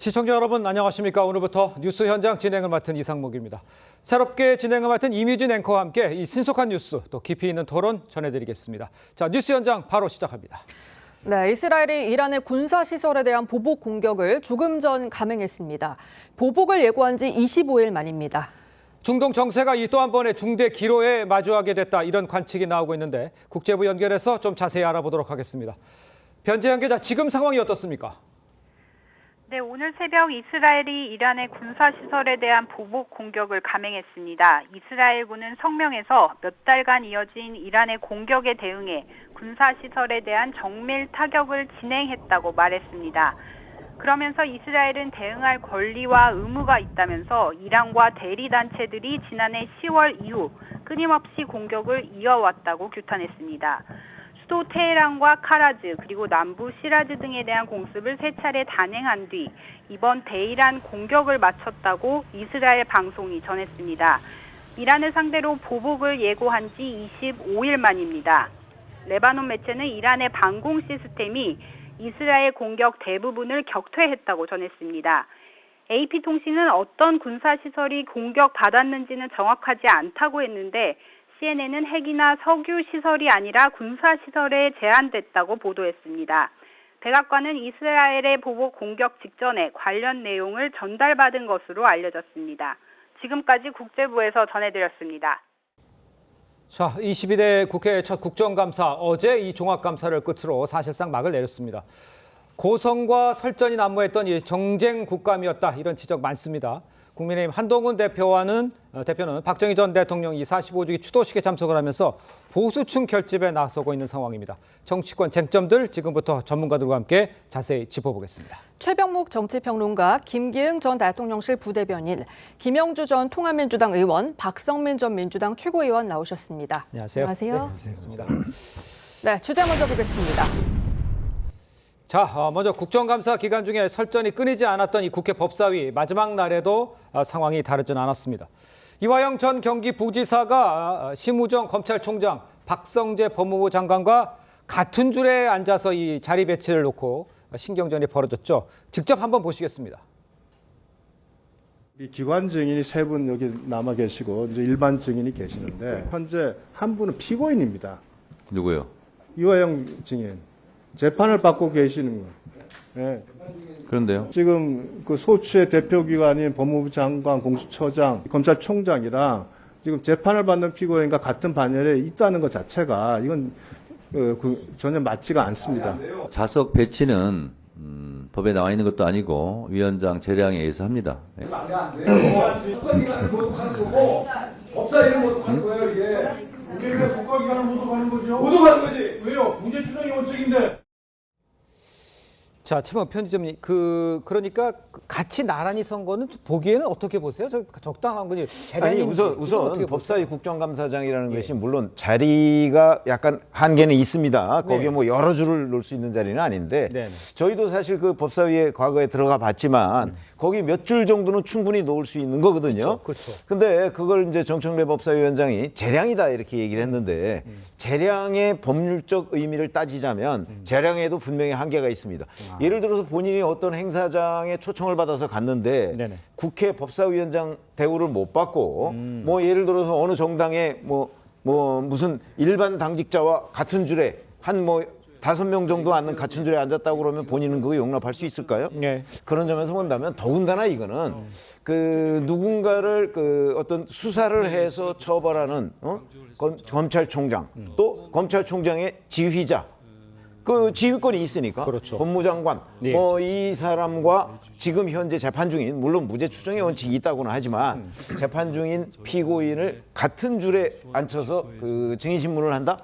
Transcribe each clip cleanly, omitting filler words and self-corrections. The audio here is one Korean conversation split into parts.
시청자 여러분 안녕하십니까. 오늘부터 뉴스 현장 진행을 맡은 이상목입니다. 새롭게 진행을 맡은 이뮤진 앵커와 함께 이 신속한 뉴스 또 깊이 있는 토론 전해드리겠습니다. 자, 뉴스 현장 바로 시작합니다. 네, 이스라엘이 이란의 군사시설에 대한 보복 공격을 조금 전 감행했습니다. 보복을 예고한 지 25일 만입니다. 중동 정세가 또 한 번의 중대 기로에 마주하게 됐다, 이런 관측이 나오고 있는데 국제부 연결해서 좀 자세히 알아보도록 하겠습니다. 변재현 기자, 지금 상황이 어떻습니까? 네, 오늘 새벽 이스라엘이 이란의 군사시설에 대한 보복 공격을 감행했습니다. 이스라엘군은 성명에서 몇 달간 이어진 이란의 공격에 대응해 군사시설에 대한 정밀 타격을 진행했다고 말했습니다. 그러면서 이스라엘은 대응할 권리와 의무가 있다면서 이란과 대리단체들이 지난해 10월 이후 끊임없이 공격을 이어왔다고 규탄했습니다. 수도 테헤란과 카라즈 그리고 남부 시라즈 등에 대한 공습을 3차례 단행한 뒤 이번 대이란 공격을 마쳤다고 이스라엘 방송이 전했습니다. 이란을 상대로 보복을 예고한 지 25일 만입니다. 레바논 매체는 이란의 방공 시스템이 이스라엘 공격 대부분을 격퇴했다고 전했습니다. AP통신은 어떤 군사시설이 공격받았는지는 정확하지 않다고 했는데 CNN은 핵이나 석유 시설이 아니라 군사 시설에 제한됐다고 보도했습니다. 백악관은 이스라엘의 보복 공격 직전에 관련 내용을 전달받은 것으로 알려졌습니다. 지금까지 국제부에서 전해드렸습니다. 자, 22대 국회 첫 국정감사, 어제 이 종합감사를 끝으로 사실상 막을 내렸습니다. 고성과 설전이 난무했던 이 정쟁 국감이었다, 이런 지적 많습니다. 국민의힘 한동훈 대표는 박정희 전 대통령이 45주기 추도식에 참석을 하면서 보수층 결집에 나서고 있는 상황입니다. 정치권 쟁점들 지금부터 전문가들과 함께 자세히 짚어보겠습니다. 최병묵 정치평론가, 김기흥 전 대통령실 부대변인, 김영주 전 통합민주당 의원, 박성민 전 민주당 최고위원 나오셨습니다. 안녕하세요. 안녕하세요. 네, 반갑습니다. 네, 주제 먼저 보겠습니다. 자, 먼저 국정감사 기간 중에 설전이 끊이지 않았던 이 국회 법사위 마지막 날에도 상황이 다르진 않았습니다. 이화영 전 경기부지사가 심우정 검찰총장, 박성재 법무부 장관과 같은 줄에 앉아서 이 자리 배치를 놓고 신경전이 벌어졌죠. 직접 한번 보시겠습니다. 이 기관 증인이 3분 여기 남아 계시고 이제 일반 증인이 계시는데 현재 한 분은 피고인입니다. 누구요? 이화영 증인. 재판을 받고 계시는 거예요. 네. 그런데요? 지금 그 소추의 대표기관인 법무부 장관, 공수처장, 검찰총장이랑 지금 재판을 받는 피고인과 같은 반열에 있다는 것 자체가 이건 전혀 맞지가 않습니다. 좌석 배치는 법에 나와 있는 것도 아니고 위원장 재량에 의해서 합니다. 네. 국가기관을 모독하는 거고 법사위를 모독하는 거예요, 이게. 이게 왜 국가기관을 모독하는 거죠? 모독하는 거지. 왜요? 무죄 추정이 원칙인데. 자, 최병 편집장님, 그러니까 같이 나란히 선 거는 보기에는 어떻게 보세요? 적당한 거지. 아니, 우선 법사위 국정감사장이라는 것이 물론 자리가 약간 한계는 있습니다. 거기에 뭐 여러 줄을 놓을 수 있는 자리는 아닌데 저희도 사실 그 법사위에 과거에 들어가 봤지만 거기 몇 줄 정도는 충분히 놓을 수 있는 거거든요. 그렇죠. 근데 그걸 이제 정청래 법사위원장이 재량이다 이렇게 얘기를 했는데 재량의 법률적 의미를 따지자면 재량에도 분명히 한계가 있습니다. 예를 들어서 본인이 어떤 행사장에 초청을 받아서 갔는데 국회 법사위원장 대우를 못 받고 뭐 예를 들어서 어느 정당의 뭐 무슨 일반 당직자와 같은 줄에 한 뭐 5명 정도 앉는 같은 줄에 앉았다고 그러면 본인은 그거 용납할 수 있을까요? 네. 그런 점에서 본다면 더군다나 이거는 그 누군가를 그 어떤 수사를 해서 처벌하는 검찰총장 또 검찰총장의 지휘자 그 지휘권이 있으니까 그렇죠. 법무장관 이 사람과 지금 현재 재판 중인 물론 무죄 추정의 원칙이 있다고는 하지만 재판 중인 피고인을 같은 줄에 앉혀서 그 증인 신문을 한다?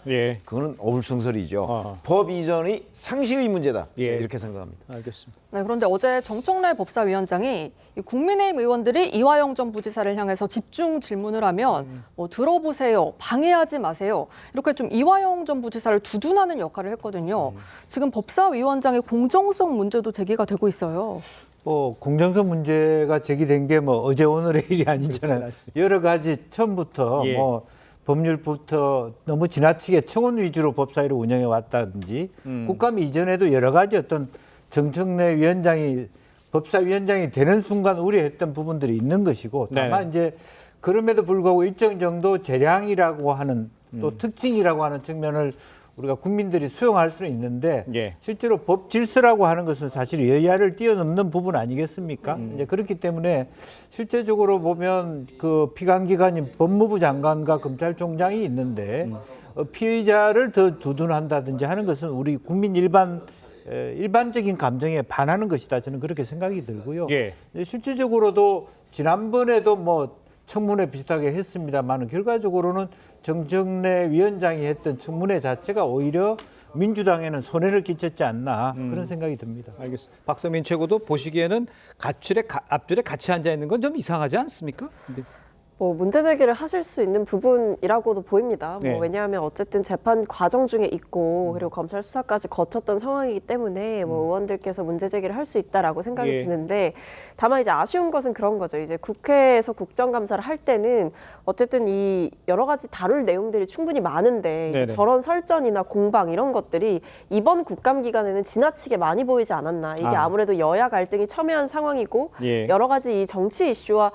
그거는 어불성설이죠. 법 이전의 상식의 문제다. 이렇게 생각합니다. 알겠습니다. 네, 그런데 어제 정청래 법사위원장이 국민의힘 의원들이 이화영 전 부지사를 향해서 집중 질문을 하면 들어보세요, 방해하지 마세요, 이렇게 좀 이화영 전 부지사를 두둔하는 역할을 했거든요. 지금 법사위원장의 공정성 문제도 제기가 되고 있어요. 공정성 문제가 제기된 게 어제 오늘의 일이 아니잖아요. 여러 가지 처음부터 법률부터 너무 지나치게 청원 위주로 법사위를 운영해 왔다든지 국감 이전에도 여러 가지 어떤 정청래 위원장이 법사위원장이 되는 순간 우려했던 부분들이 있는 것이고 다만 이제 그럼에도 불구하고 일정 정도 재량이라고 하는 또 특징이라고 하는 측면을 우리가 국민들이 수용할 수는 있는데 실제로 법 질서라고 하는 것은 사실 여야를 뛰어넘는 부분 아니겠습니까? 이제 그렇기 때문에 실제적으로 보면 그 피감기관인 법무부 장관과 검찰총장이 있는데 피의자를 더 두둔한다든지 하는 것은 우리 국민 일반적인 감정에 반하는 것이다. 저는 그렇게 생각이 들고요. 실질적으로도 지난번에도 뭐 청문회 비슷하게 했습니다만 결과적으로는 정청래 위원장이 했던 청문회 자체가 오히려 민주당에는 손해를 끼쳤지 않나 그런 생각이 듭니다. 알겠습니다. 박서민 최고도 보시기에는 앞줄에 같이 앉아 있는 건 좀 이상하지 않습니까? 뭐 문제 제기를 하실 수 있는 부분이라고도 보입니다. 뭐 왜냐하면 어쨌든 재판 과정 중에 있고 그리고 검찰 수사까지 거쳤던 상황이기 때문에 뭐 의원들께서 문제 제기를 할 수 있다라고 생각이 드는데 다만 이제 아쉬운 것은 그런 거죠. 이제 국회에서 국정감사를 할 때는 어쨌든 이 여러 가지 다룰 내용들이 충분히 많은데 이제 저런 설전이나 공방 이런 것들이 이번 국감 기간에는 지나치게 많이 보이지 않았나. 이게 아무래도 여야 갈등이 첨예한 상황이고 여러 가지 이 정치 이슈와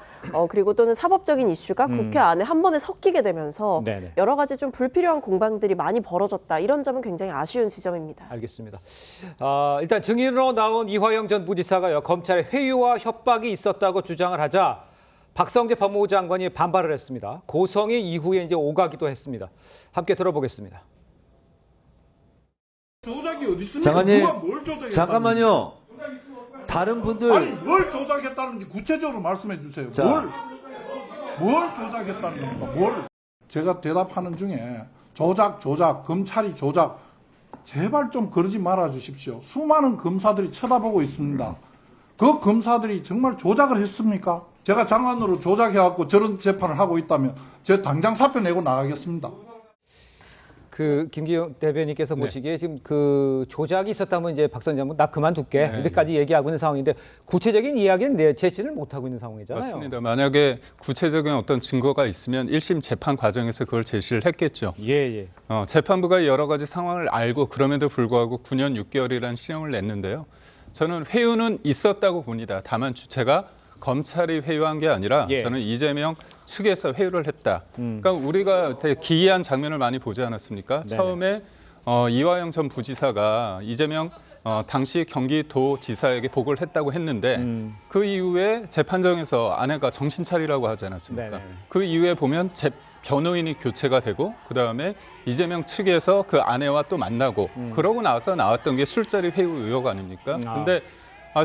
그리고 또는 사법적인 이슈가 국회 안에 한 번에 섞이게 되면서 여러 가지 좀 불필요한 공방들이 많이 벌어졌다. 이런 점은 굉장히 아쉬운 지점입니다. 알겠습니다. 일단 증인으로 나온 이화영 전 부지사가요. 검찰의 회유와 협박이 있었다고 주장을 하자 박성재 법무부 장관이 반발을 했습니다. 고성이 이후에 이제 오가기도 했습니다. 함께 들어보겠습니다. 조작이 어디 있습니까? 장관님, 누가 뭘 조작했다는 잠깐만요. 다른 분들 아니 뭘 조작했다는지 구체적으로 말씀해 주세요. 뭘 조작했다는 겁니까? 뭘? 제가 대답하는 중에 조작, 검찰이 조작. 제발 좀 그러지 말아 주십시오. 수많은 검사들이 쳐다보고 있습니다. 그 검사들이 정말 조작을 했습니까? 제가 장관으로 조작해갖고 저런 재판을 하고 있다면 제가 당장 사표 내고 나가겠습니다. 그 김기영 대변인께서 보시기에 지금 그 조작이 있었다면 이제 박선 장관 나 그만둘게 이렇게까지 얘기하고 있는 상황인데 구체적인 이야기는 제시를 못하고 있는 상황이잖아요. 맞습니다. 만약에 구체적인 어떤 증거가 있으면 1심 재판 과정에서 그걸 제시를 했겠죠. 재판부가 여러 가지 상황을 알고 그럼에도 불구하고 9년 6개월이라는 시형을 냈는데요. 저는 회유는 있었다고 봅니다. 다만 주체가 검찰이 회유한 게 아니라 저는 이재명 측에서 회유를 했다. 그러니까 우리가 되게 기이한 장면을 많이 보지 않았습니까? 처음에 이화영 전 부지사가 이재명 당시 경기도지사에게 보고를 했다고 했는데 그 이후에 재판정에서 아내가 정신 차리라고 하지 않았습니까? 그 이후에 보면 변호인이 교체가 되고 그다음에 이재명 측에서 그 아내와 또 만나고 그러고 나서 나왔던 게 술자리 회유 의혹 아닙니까? 근데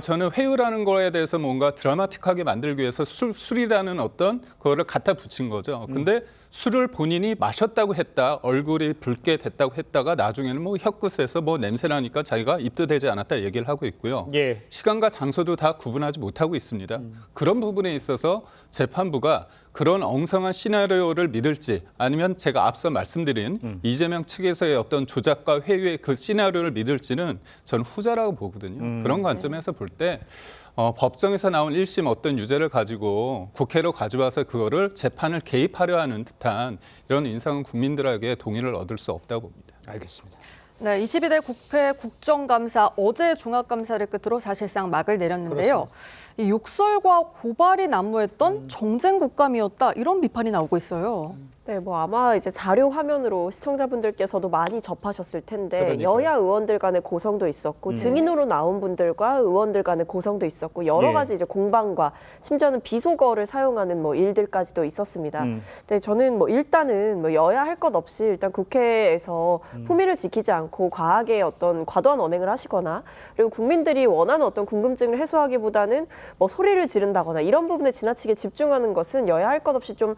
저는 회유라는 거에 대해서 뭔가 드라마틱하게 만들기 위해서 술이라는 어떤 그거를 갖다 붙인 거죠. 근데 술을 본인이 마셨다고 했다, 얼굴이 붉게 됐다고 했다가 나중에는 뭐 혀끝에서 뭐 냄새나니까 자기가 입도 되지 않았다 얘기를 하고 있고요. 시간과 장소도 다 구분하지 못하고 있습니다. 그런 부분에 있어서 재판부가 그런 엉성한 시나리오를 믿을지 아니면 제가 앞서 말씀드린 이재명 측에서의 어떤 조작과 회유의 그 시나리오를 믿을지는 저는 후자라고 보거든요. 그런 관점에서 볼 때 법정에서 나온 1심 어떤 유죄를 가지고 국회로 가져와서 그거를 재판을 개입하려 하는 듯한 이런 인상은 국민들에게 동의를 얻을 수 없다고 봅니다. 알겠습니다. 네, 22대 국회 국정감사 어제 종합감사를 끝으로 사실상 막을 내렸는데요. 이 욕설과 고발이 난무했던 정쟁 국감이었다 이런 비판이 나오고 있어요. 네, 뭐 아마 이제 자료 화면으로 시청자분들께서도 많이 접하셨을 텐데 여야 의원들 간의 고성도 있었고 증인으로 나온 분들과 의원들 간의 고성도 있었고 여러 가지 이제 공방과 심지어는 비속어를 사용하는 뭐 일들까지도 있었습니다. 근데 저는 뭐 일단은 뭐 여야 할 것 없이 일단 국회에서 품위를 지키지 않고 과하게 어떤 과도한 언행을 하시거나 그리고 국민들이 원하는 어떤 궁금증을 해소하기보다는 뭐 소리를 지른다거나 이런 부분에 지나치게 집중하는 것은 여야 할 것 없이 좀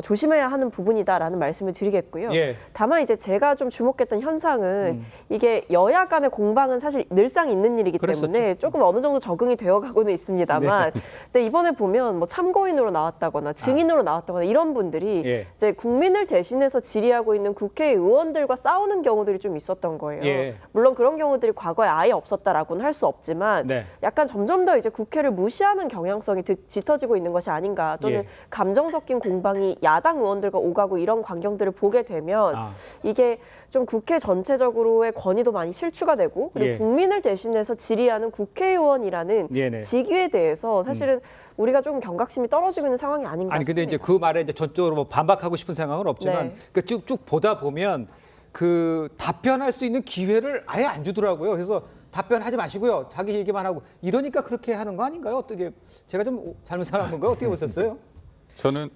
조심해야 하는 부분이다라는 말씀을 드리겠고요. 다만 이제 제가 좀 주목했던 현상은 이게 여야 간의 공방은 사실 늘상 있는 일이기 때문에 조금 어느 정도 적응이 되어가고는 있습니다만 근데 이번에 보면 뭐 참고인으로 나왔다거나 증인으로 나왔다거나 이런 분들이 이제 국민을 대신해서 질의하고 있는 국회의원들과 싸우는 경우들이 좀 있었던 거예요. 물론 그런 경우들이 과거에 아예 없었다라고는 할 수 없지만 약간 점점 더 이제 국회를 무시하는 경향성이 짙어지고 있는 것이 아닌가 또는 감정 섞인 공방이 야당 의원들과 오가고 가고 이런 광경들을 보게 되면 이게 좀 국회 전체적으로의 권위도 많이 실추가 되고 그리고 국민을 대신해서 질의하는 국회의원이라는 직위에 대해서 사실은 우리가 좀 경각심이 떨어지고 있는 상황이 아닌가 아니 근데 싶습니다. 이제 그 말에 이제 전적으로 뭐 반박하고 싶은 생각은 없지만 그러니까 쭉쭉 보다 보면 그 답변할 수 있는 기회를 아예 안 주더라고요. 그래서 답변하지 마시고요. 자기 얘기만 하고 이러니까 그렇게 하는 거 아닌가요? 어떻게 제가 좀 잘못 생각한 건가요? 어떻게 보셨어요? 저는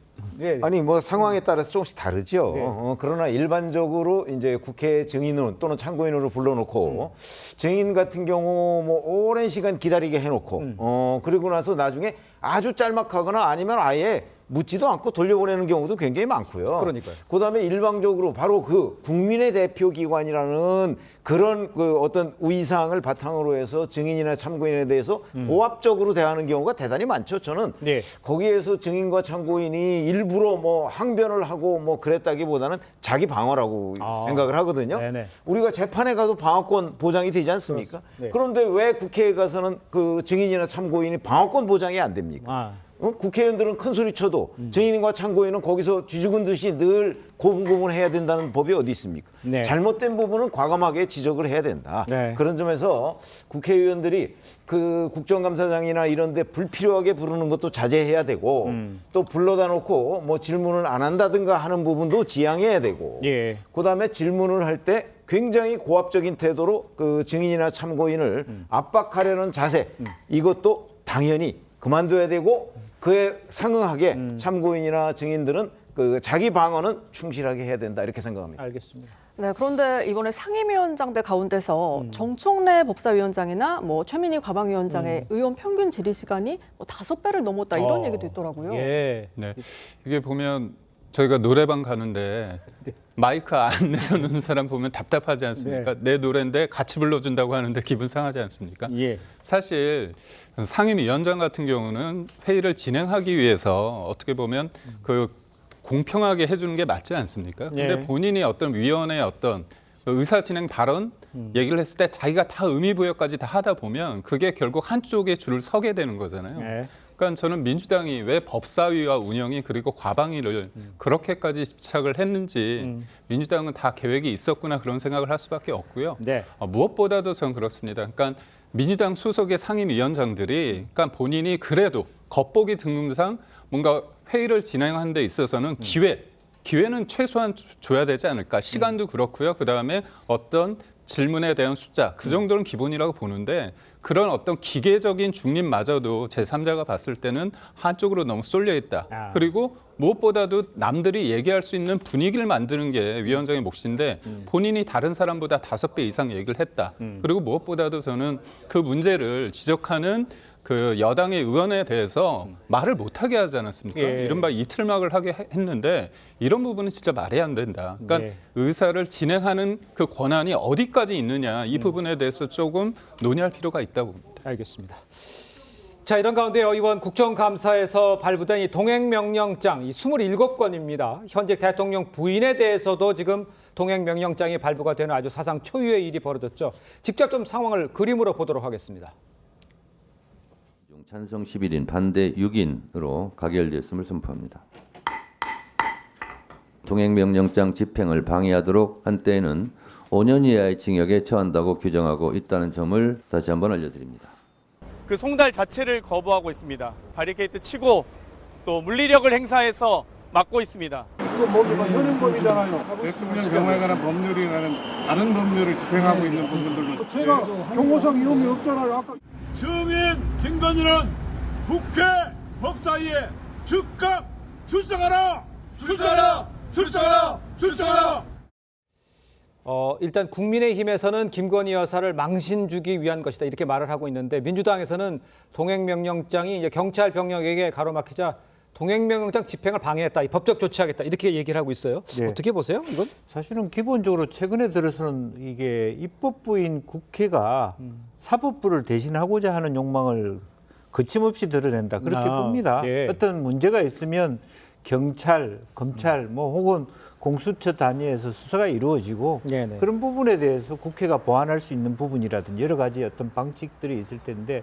아니 뭐 상황에 따라서 조금씩 다르죠. 그러나 일반적으로 이제 국회 증인으로 또는 참고인으로 불러놓고 증인 같은 경우 뭐 오랜 시간 기다리게 해놓고 그리고 나서 나중에 아주 짤막하거나 아니면 아예 묻지도 않고 돌려보내는 경우도 굉장히 많고요. 그러니까요. 그다음에 일방적으로 바로 그 국민의 대표 기관이라는 그런 그 어떤 우의사항을 바탕으로 해서 증인이나 참고인에 대해서 고압적으로 대하는 경우가 대단히 많죠. 저는 거기에서 증인과 참고인이 일부러 뭐 항변을 하고 뭐 그랬다기보다는 자기 방어라고 생각을 하거든요. 우리가 재판에 가도 방어권 보장이 되지 않습니까? 그런데 왜 국회에 가서는 그 증인이나 참고인이 방어권 보장이 안 됩니까? 국회의원들은 큰 소리 쳐도 증인과 참고인은 거기서 쥐죽은 듯이 늘 고분고분해야 된다는 법이 어디 있습니까? 잘못된 부분은 과감하게 지적을 해야 된다. 그런 점에서 국회의원들이 그 국정감사장이나 이런 데 불필요하게 부르는 것도 자제해야 되고 또 불러다 놓고 뭐 질문을 안 한다든가 하는 부분도 지양해야 되고 그다음에 질문을 할 때 굉장히 고압적인 태도로 그 증인이나 참고인을 압박하려는 자세 이것도 당연히 그만둬야 되고 그에 상응하게 참고인이나 증인들은 그 자기 방어는 충실하게 해야 된다 이렇게 생각합니다. 알겠습니다. 네, 그런데 이번에 상임위원장들 가운데서 정청래 법사위원장이나 뭐 최민희 과방위원장의 의원 평균 질의 시간이 뭐 5배를 넘었다 이런 얘기도 있더라고요. 네, 이게 보면 저희가 노래방 가는데 마이크 안 내려놓는 사람 보면 답답하지 않습니까? 내 노래인데 같이 불러준다고 하는데 기분 상하지 않습니까? 사실 상임위원장 같은 경우는 회의를 진행하기 위해서 어떻게 보면 그 공평하게 해주는 게 맞지 않습니까? 근데 본인이 어떤 위원회의 어떤 의사 진행 발언 얘기를 했을 때 자기가 다 의미 부여까지 다 하다 보면 그게 결국 한쪽에 줄을 서게 되는 거잖아요. 그러니까 저는 민주당이 왜 법사위와 운영이 그리고 과방위를 그렇게까지 집착을 했는지 민주당은 다 계획이 있었구나 그런 생각을 할 수밖에 없고요. 무엇보다도 저는 그렇습니다. 그러니까 민주당 소속의 상임위원장들이 그러니까 본인이 그래도 겉보기 등등상 뭔가 회의를 진행하는 데 있어서는 기회는 최소한 줘야 되지 않을까. 시간도 그렇고요. 그다음에 어떤 질문에 대한 숫자 그 정도는 기본이라고 보는데 그런 어떤 기계적인 중립마저도 제3자가 봤을 때는 한쪽으로 너무 쏠려 있다. 그리고 무엇보다도 남들이 얘기할 수 있는 분위기를 만드는 게 위원장의 몫인데 본인이 다른 사람보다 5배 이상 얘기를 했다. 그리고 무엇보다도 저는 그 문제를 지적하는 그 여당의 의원에 대해서 말을 못하게 하지 않았습니까? 이른바 이틀막을 하게 했는데 이런 부분은 진짜 말이 안 된다. 그러니까 의사를 진행하는 그 권한이 어디까지 있느냐 이 부분에 대해서 조금 논의할 필요가 있다고 봅니다. 알겠습니다. 자, 이런 가운데요, 이번 국정감사에서 발부된 이 동행명령장 이 27건입니다. 현재 대통령 부인에 대해서도 지금 동행명령장이 발부가 되는 아주 사상 초유의 일이 벌어졌죠. 직접 좀 상황을 그림으로 보도록 하겠습니다. 찬성 11인, 반대 6인으로 가결되었음을 선포합니다. 동행명령장 집행을 방해하도록 한 때에는 5년 이하의 징역에 처한다고 규정하고 있다는 점을 다시 한번 알려드립니다. 그 송달 자체를 거부하고 있습니다. 바리케이트 치고 또 물리력을 행사해서 막고 있습니다. 이거 뭐지만 현행법이잖아요. 대통령 경우에 관한 법률이라는 다른 법률을 집행하고 있는 부분들로 제가 경고상 이용이 없잖아요. 아까 증인 김건희는 국회 법사위에 즉각 출석하라! 출석하라! 출석하라! 출석하라! 일단 국민의힘에서는 김건희 여사를 망신 주기 위한 것이다 이렇게 말을 하고 있는데 민주당에서는 동행명령장이 이제 경찰 병력에게 가로막히자 동행명령장 집행을 방해했다, 법적 조치하겠다 이렇게 얘기를 하고 있어요. 어떻게 보세요, 이건? 사실은 기본적으로 최근에 들어서는 이게 입법부인 국회가 사법부를 대신하고자 하는 욕망을 거침없이 드러낸다 그렇게 봅니다. 어떤 문제가 있으면 경찰, 검찰, 뭐 혹은 공수처 단위에서 수사가 이루어지고 그런 부분에 대해서 국회가 보완할 수 있는 부분이라든지 여러 가지 어떤 방식들이 있을 텐데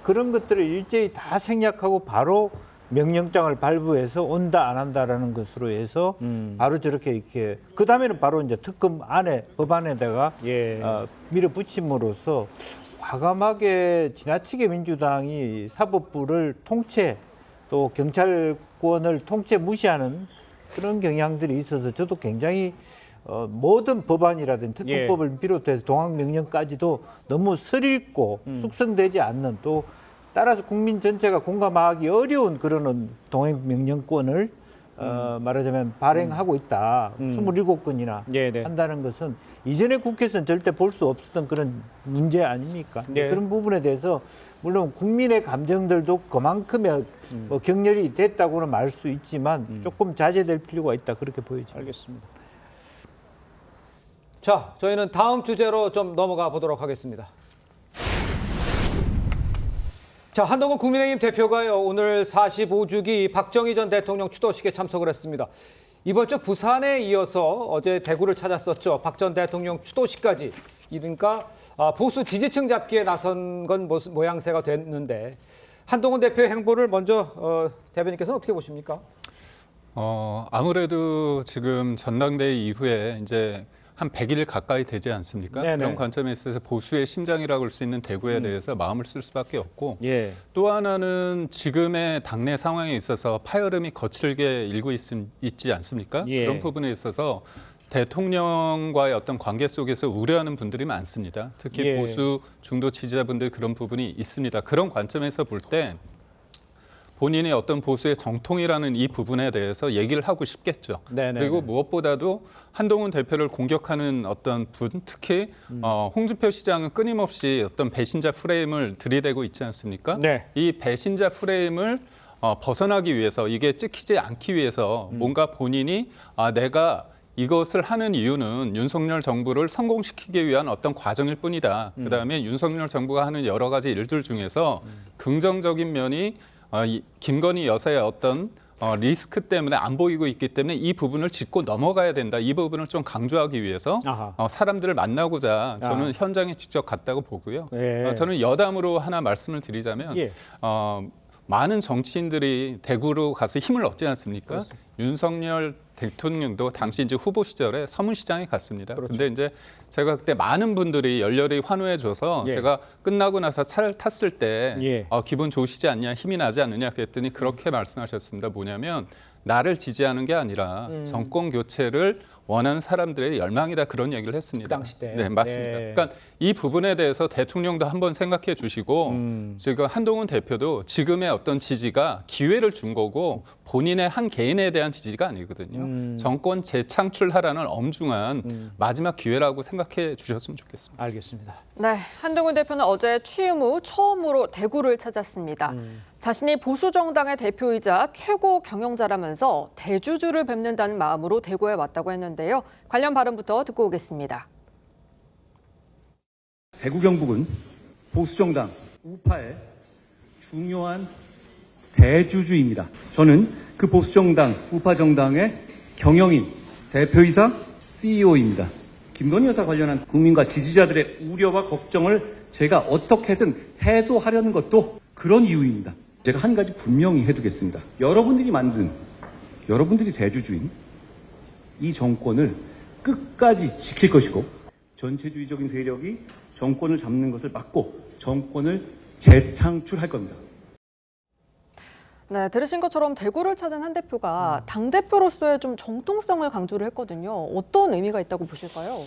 그런 것들을 일제히 다 생략하고 바로 명령장을 발부해서 온다 안 한다라는 것으로 해서 바로 저렇게 이렇게 그 다음에는 바로 이제 특검 안에 법안에다가 밀어붙임으로써 과감하게 지나치게 민주당이 사법부를 통째 또 경찰권을 통째 무시하는 그런 경향들이 있어서 저도 굉장히 모든 법안이라든지 특검법을 비롯해서 동학명령까지도 너무 슬익고 숙성되지 않는 또 따라서 국민 전체가 공감하기 어려운 그런 동학명령권을 말하자면 발행하고 있다. 27건이나 한다는 것은 이전에 국회에서는 절대 볼 수 없었던 그런 문제 아닙니까? 그런 부분에 대해서 물론 국민의 감정들도 그만큼의 뭐 격렬히 됐다고는 말 수 있지만 조금 자제될 필요가 있다. 그렇게 보여집니다. 알겠습니다. 자, 저희는 다음 주제로 좀 넘어가 보도록 하겠습니다. 자, 한동훈 국민의힘 대표가요, 오늘 45주기 박정희 전 대통령 추도식에 참석을 했습니다. 이번 주 부산에 이어서 어제 대구를 찾았었죠. 박 전 대통령 추도식까지. 그러니까 보수 지지층 잡기에 나선 건 모양새가 됐는데 한동훈 대표의 행보를 먼저 대변인께서는 어떻게 보십니까? 아무래도 지금 전당대회 이후에 이제 한 100일 가까이 되지 않습니까? 네네. 그런 관점에 있어서 보수의 심장이라고 할 수 있는 대구에 대해서 마음을 쓸 수밖에 없고 또 하나는 지금의 당내 상황에 있어서 파열음이 거칠게 일고 있지 않습니까? 그런 부분에 있어서 대통령과의 어떤 관계 속에서 우려하는 분들이 많습니다. 특히 보수 중도 지지자분들 그런 부분이 있습니다. 그런 관점에서 볼 때 본인의 어떤 보수의 정통이라는 이 부분에 대해서 얘기를 하고 싶겠죠. 그리고 무엇보다도 한동훈 대표를 공격하는 어떤 분, 특히 홍준표 시장은 끊임없이 어떤 배신자 프레임을 들이대고 있지 않습니까? 이 배신자 프레임을 벗어나기 위해서 이게 찍히지 않기 위해서 뭔가 본인이 내가 이것을 하는 이유는 윤석열 정부를 성공시키기 위한 어떤 과정일 뿐이다. 그다음에 윤석열 정부가 하는 여러 가지 일들 중에서 긍정적인 면이 김건희 여사의 어떤 리스크 때문에 안 보이고 있기 때문에 이 부분을 짚고 넘어가야 된다. 이 부분을 좀 강조하기 위해서 사람들을 만나고자 저는 현장에 직접 갔다고 보고요. 저는 여담으로 하나 말씀을 드리자면 많은 정치인들이 대구로 가서 힘을 얻지 않습니까? 윤석열 대통령도 당시 이제 후보 시절에 서문시장에 갔습니다. 그런데 이제 제가 그때 많은 분들이 열렬히 환호해줘서 제가 끝나고 나서 차를 탔을 때 기분 좋으시지 않냐, 힘이 나지 않느냐 그랬더니 그렇게 말씀하셨습니다. 뭐냐면 나를 지지하는 게 아니라 정권 교체를 원하는 사람들의 열망이다 그런 얘기를 했습니다. 그 당시 때. 네, 맞습니다. 그러니까 이 부분에 대해서 대통령도 한번 생각해 주시고 지금 한동훈 대표도 지금의 어떤 지지가 기회를 준 거고 본인의 한 개인에 대한 지지가 아니거든요. 정권 재창출하라는 엄중한 마지막 기회라고 생각해 주셨으면 좋겠습니다. 알겠습니다. 네, 한동훈 대표는 어제 취임 후 처음으로 대구를 찾았습니다. 자신이 보수 정당의 대표이자 최고 경영자라면서 대주주를 뵙는다는 마음으로 대구에 왔다고 했는데요. 관련 발언부터 듣고 오겠습니다. 대구 경북은 보수 정당 우파의 중요한 대주주입니다. 저는 그 보수 정당 우파 정당의 경영인 대표이사 CEO입니다. 김건희 여사 관련한 국민과 지지자들의 우려와 걱정을 제가 어떻게든 해소하려는 것도 그런 이유입니다. 제가 한 가지 분명히 해두겠습니다. 여러분들이 만든, 여러분들이 대주주인 이 정권을 끝까지 지킬 것이고 전체주의적인 세력이 정권을 잡는 것을 막고 정권을 재창출할 겁니다. 네, 들으신 것처럼 대구를 찾은 한 대표가 당대표로서의 좀 정통성을 강조를 했거든요. 어떤 의미가 있다고 보실까요?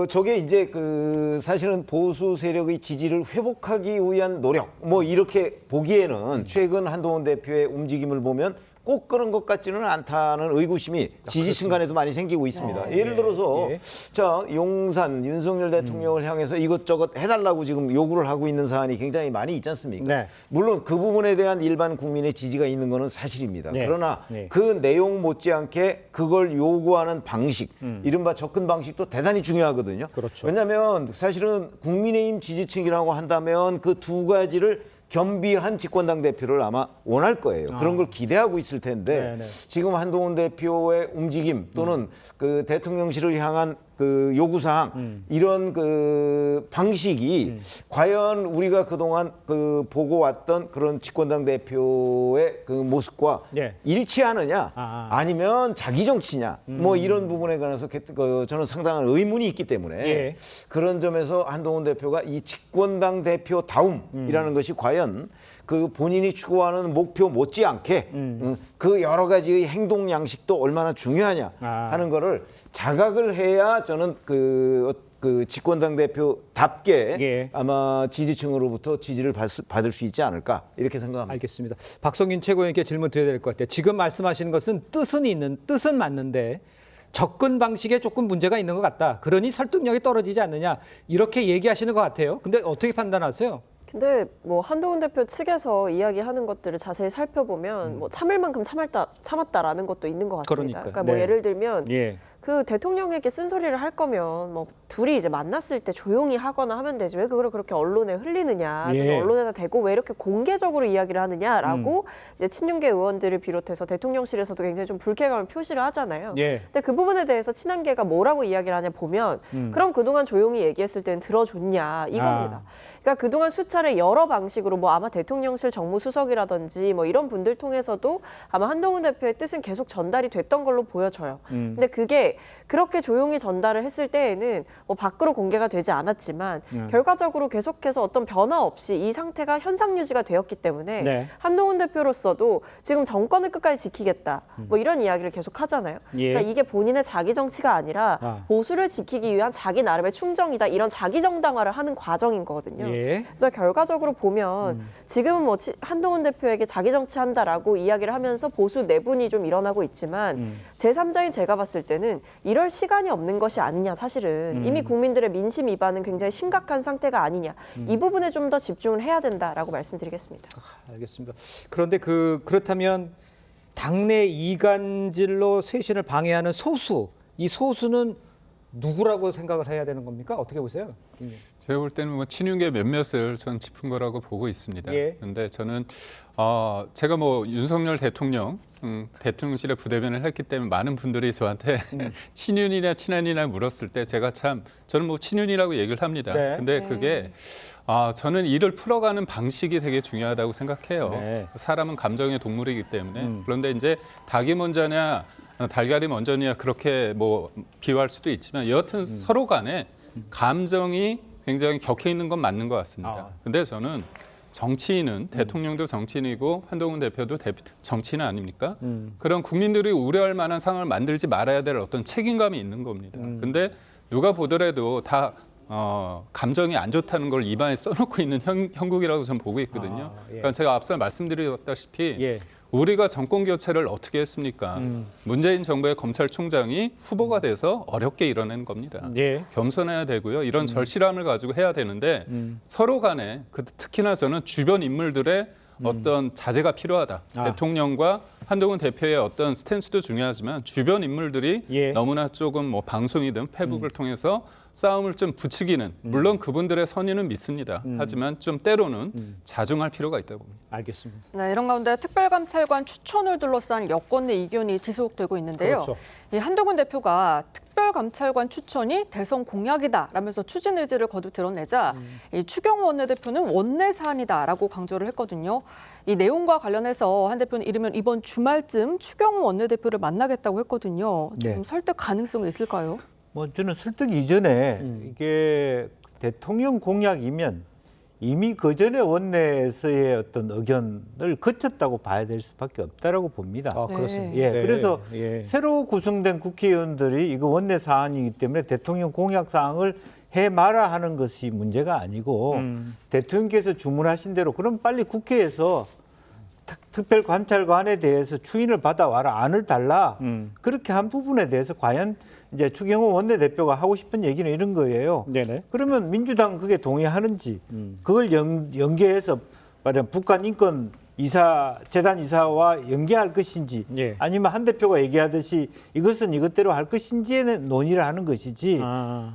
저게 이제 사실은 보수 세력의 지지를 회복하기 위한 노력 뭐 이렇게 보기에는 최근 한동훈 대표의 움직임을 보면 꼭 그런 것 같지는 않다는 의구심이 지지층 간에도 많이 생기고 있습니다. 예를 들어서 자 용산 윤석열 대통령을 향해서 이것저것 해달라고 지금 요구를 하고 있는 사안이 굉장히 많이 있지 않습니까? 물론 그 부분에 대한 일반 국민의 지지가 있는 것은 사실입니다. 그러나 그 내용 못지않게 그걸 요구하는 방식, 이른바 접근 방식도 대단히 중요하거든요. 왜냐하면 사실은 국민의힘 지지층이라고 한다면 그 두 가지를 겸비한 집권당 대표를 아마 원할 거예요. 그런 걸 기대하고 있을 텐데 지금 한동훈 대표의 움직임 또는 그 대통령실을 향한 그 요구사항 이런 그 방식이 과연 우리가 그동안 그 보고 왔던 그런 집권당 대표의 그 모습과 예. 일치하느냐 아니면 자기 정치냐 뭐 이런 부분에 관해서 저는 상당한 의문이 있기 때문에 예. 그런 점에서 한동훈 대표가 이 집권당 대표 다움이라는 것이 과연 그 본인이 추구하는 목표 못지않게 그 여러 가지의 행동 양식도 얼마나 중요하냐 하는 거를 자각을 해야 저는 그 집권당 대표답게 예. 아마 지지층으로부터 지지를 받을 수 있지 않을까 이렇게 생각합니다. 알겠습니다. 박성균 최고위원께 질문 드려야 될 것 같아요. 지금 말씀하시는 것은 뜻은 맞는데 접근 방식에 조금 문제가 있는 것 같다. 그러니 설득력이 떨어지지 않느냐 이렇게 얘기하시는 것 같아요. 근데 어떻게 판단하세요? 근데 뭐 한동훈 대표 측에서 이야기하는 것들을 자세히 살펴보면 뭐 참을 만큼 참았다라는 것도 있는 것 같습니다. 그러니까 뭐 네. 예를 들면 예. 그 대통령에게 쓴소리를 할 거면 뭐 둘이 이제 만났을 때 조용히 하거나 하면 되지 왜 그걸 그렇게 언론에 흘리느냐, 예. 언론에다 대고 왜 이렇게 공개적으로 이야기를 하느냐라고 이제 친윤계 의원들을 비롯해서 대통령실에서도 굉장히 좀 불쾌감을 표시를 하잖아요. 예. 근데 그 부분에 대해서 친한계가 뭐라고 이야기를 하냐 보면 그럼 그동안 조용히 얘기했을 때는 들어줬냐 이겁니다. 그러니까 그동안 수차례 여러 방식으로 뭐 아마 대통령실 정무수석이라든지 뭐 이런 분들 통해서도 아마 한동훈 대표의 뜻은 계속 전달이 됐던 걸로 보여져요. 근데 그게 그렇게 조용히 전달을 했을 때에는 뭐 밖으로 공개가 되지 않았지만 결과적으로 계속해서 어떤 변화 없이 이 상태가 현상 유지가 되었기 때문에 네. 한동훈 대표로서도 지금 정권을 끝까지 지키겠다 뭐 이런 이야기를 계속 하잖아요. 예. 그러니까 이게 본인의 자기 정치가 아니라 보수를 지키기 위한 자기 나름의 충정이다 이런 자기 정당화를 하는 과정인 거거든요. 예. 그래서 결과적으로 보면 지금은 뭐 한동훈 대표에게 자기 정치한다라고 이야기를 하면서 보수 내분이 좀 일어나고 있지만 제3자인 제가 봤을 때는 이럴 시간이 없는 것이 아니냐 사실은 이미 국민들의 민심 위반은 굉장히 심각한 상태가 아니냐 이 부분에 좀 더 집중을 해야 된다라고 말씀드리겠습니다. 알겠습니다. 그런데 그렇다면 당내 이간질로 쇄신을 방해하는 소수, 이 소수는 누구라고 생각을 해야 되는 겁니까? 어떻게 보세요? 제가 볼 때는 뭐 친윤계 몇몇을 전 짚은 거라고 보고 있습니다. 예. 그런데 저는 제가 뭐 윤석열 대통령 대통령실에 부대변을 했기 때문에 많은 분들이 저한테 친윤이냐 친한이냐 물었을 때 제가 저는 뭐 친윤이라고 얘기를 합니다. 네. 근데 그게 저는 일을 풀어가는 방식이 되게 중요하다고 생각해요. 네. 사람은 감정의 동물이기 때문에 그런데 이제 닭이 먼저냐 달걀이 먼저냐 그렇게 뭐 비유할 수도 있지만 여하튼 서로 간에 감정이 굉장히 격해 있는 건 맞는 것 같습니다. 근데 저는 정치인은 대통령도 정치인이고 한동훈 대표도 정치인 아닙니까? 그런 국민들이 우려할 만한 상황을 만들지 말아야 될 어떤 책임감이 있는 겁니다. 근데 누가 보더라도 다 감정이 안 좋다는 걸 입안에 써놓고 있는 형국이라고 저는 보고 있거든요. 그러니까 제가 앞서 말씀드렸다시피 예. 우리가 정권 교체를 어떻게 했습니까? 문재인 정부의 검찰총장이 후보가 돼서 어렵게 이뤄낸 겁니다. 예. 겸손해야 되고요. 이런 절실함을 가지고 해야 되는데 서로 간에 특히나 저는 주변 인물들의 어떤 자제가 필요하다. 대통령과 한동훈 대표의 어떤 스탠스도 중요하지만 주변 인물들이 예. 너무나 조금 뭐 방송이든 페북을 통해서 싸움을 좀 부추기는 물론 그분들의 선의는 믿습니다. 하지만 좀 때로는 자중할 필요가 있다고 봅니다. 알겠습니다. 네, 이런 가운데 특별감찰관 추천을 둘러싼 여권 내 이견이 지속되고 있는데요. 그렇죠. 이 한동훈 대표가 특별감찰관 추천이 대선 공약이다라면서 추진 의지를 거듭 드러내자 이 추경호 원내대표는 원내 사안이다라고 강조를 했거든요. 이 내용과 관련해서 한 대표는 이르면 이번 주말쯤 추경호 원내대표를 만나겠다고 했거든요. 좀 네. 설득 가능성이 있을까요? 뭐 저는 설득 이전에 이게 대통령 공약이면 이미 그 전에 원내에서의 어떤 의견을 거쳤다고 봐야 될 수밖에 없다라고 봅니다. 그렇습니다. 예, 네. 그래서 예. 새로 구성된 국회의원들이 이거 원내 사안이기 때문에 대통령 공약 사항을 해 마라 하는 것이 문제가 아니고 대통령께서 주문하신 대로 그럼 빨리 국회에서 특별감찰관에 대해서 추인을 받아와라, 안을 달라. 그렇게 한 부분에 대해서 과연 이제 추경호 원내대표가 하고 싶은 얘기는 이런 거예요. 네네. 그러면 민주당 그게 동의하는지 그걸 연계해서 말하면 북한 인권 이사 재단 이사와 연계할 것인지 예. 아니면 한 대표가 얘기하듯이 이것은 이것대로 할 것인지에는 논의를 하는 것이지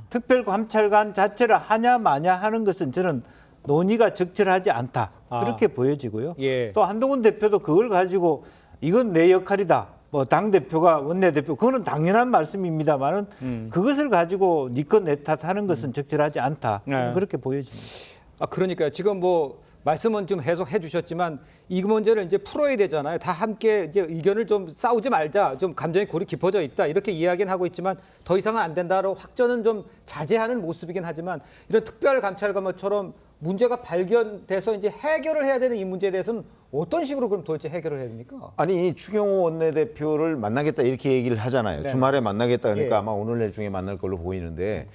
특별감찰관 자체를 하냐 마냐 하는 것은 저는 논의가 적절하지 않다 그렇게 보여지고요. 예. 또 한동훈 대표도 그걸 가지고 이건 내 역할이다. 뭐 당대표가 원내대표 그거는 당연한 말씀입니다만은 그것을 가지고 네 것 내 탓하는 것은 적절하지 않다. 네. 그렇게 보여집니다. 그러니까요. 지금 뭐 말씀은 좀 해석해 주셨지만 이 문제를 이제 풀어야 되잖아요. 다 함께 이제 의견을 좀 싸우지 말자. 좀 감정이 골이 깊어져 있다. 이렇게 이야기는 하고 있지만 더 이상은 안 된다로 확전은 좀 자제하는 모습이긴 하지만 이런 특별감찰관처럼 문제가 발견돼서 이제 해결을 해야 되는 이 문제에 대해서는 어떤 식으로 그럼 도대체 해결을 해야 됩니까? 아니 추경호 원내대표를 만나겠다 이렇게 얘기를 하잖아요. 네. 주말에 만나겠다 그러니까 예. 아마 오늘 내일 중에 만날 걸로 보이는데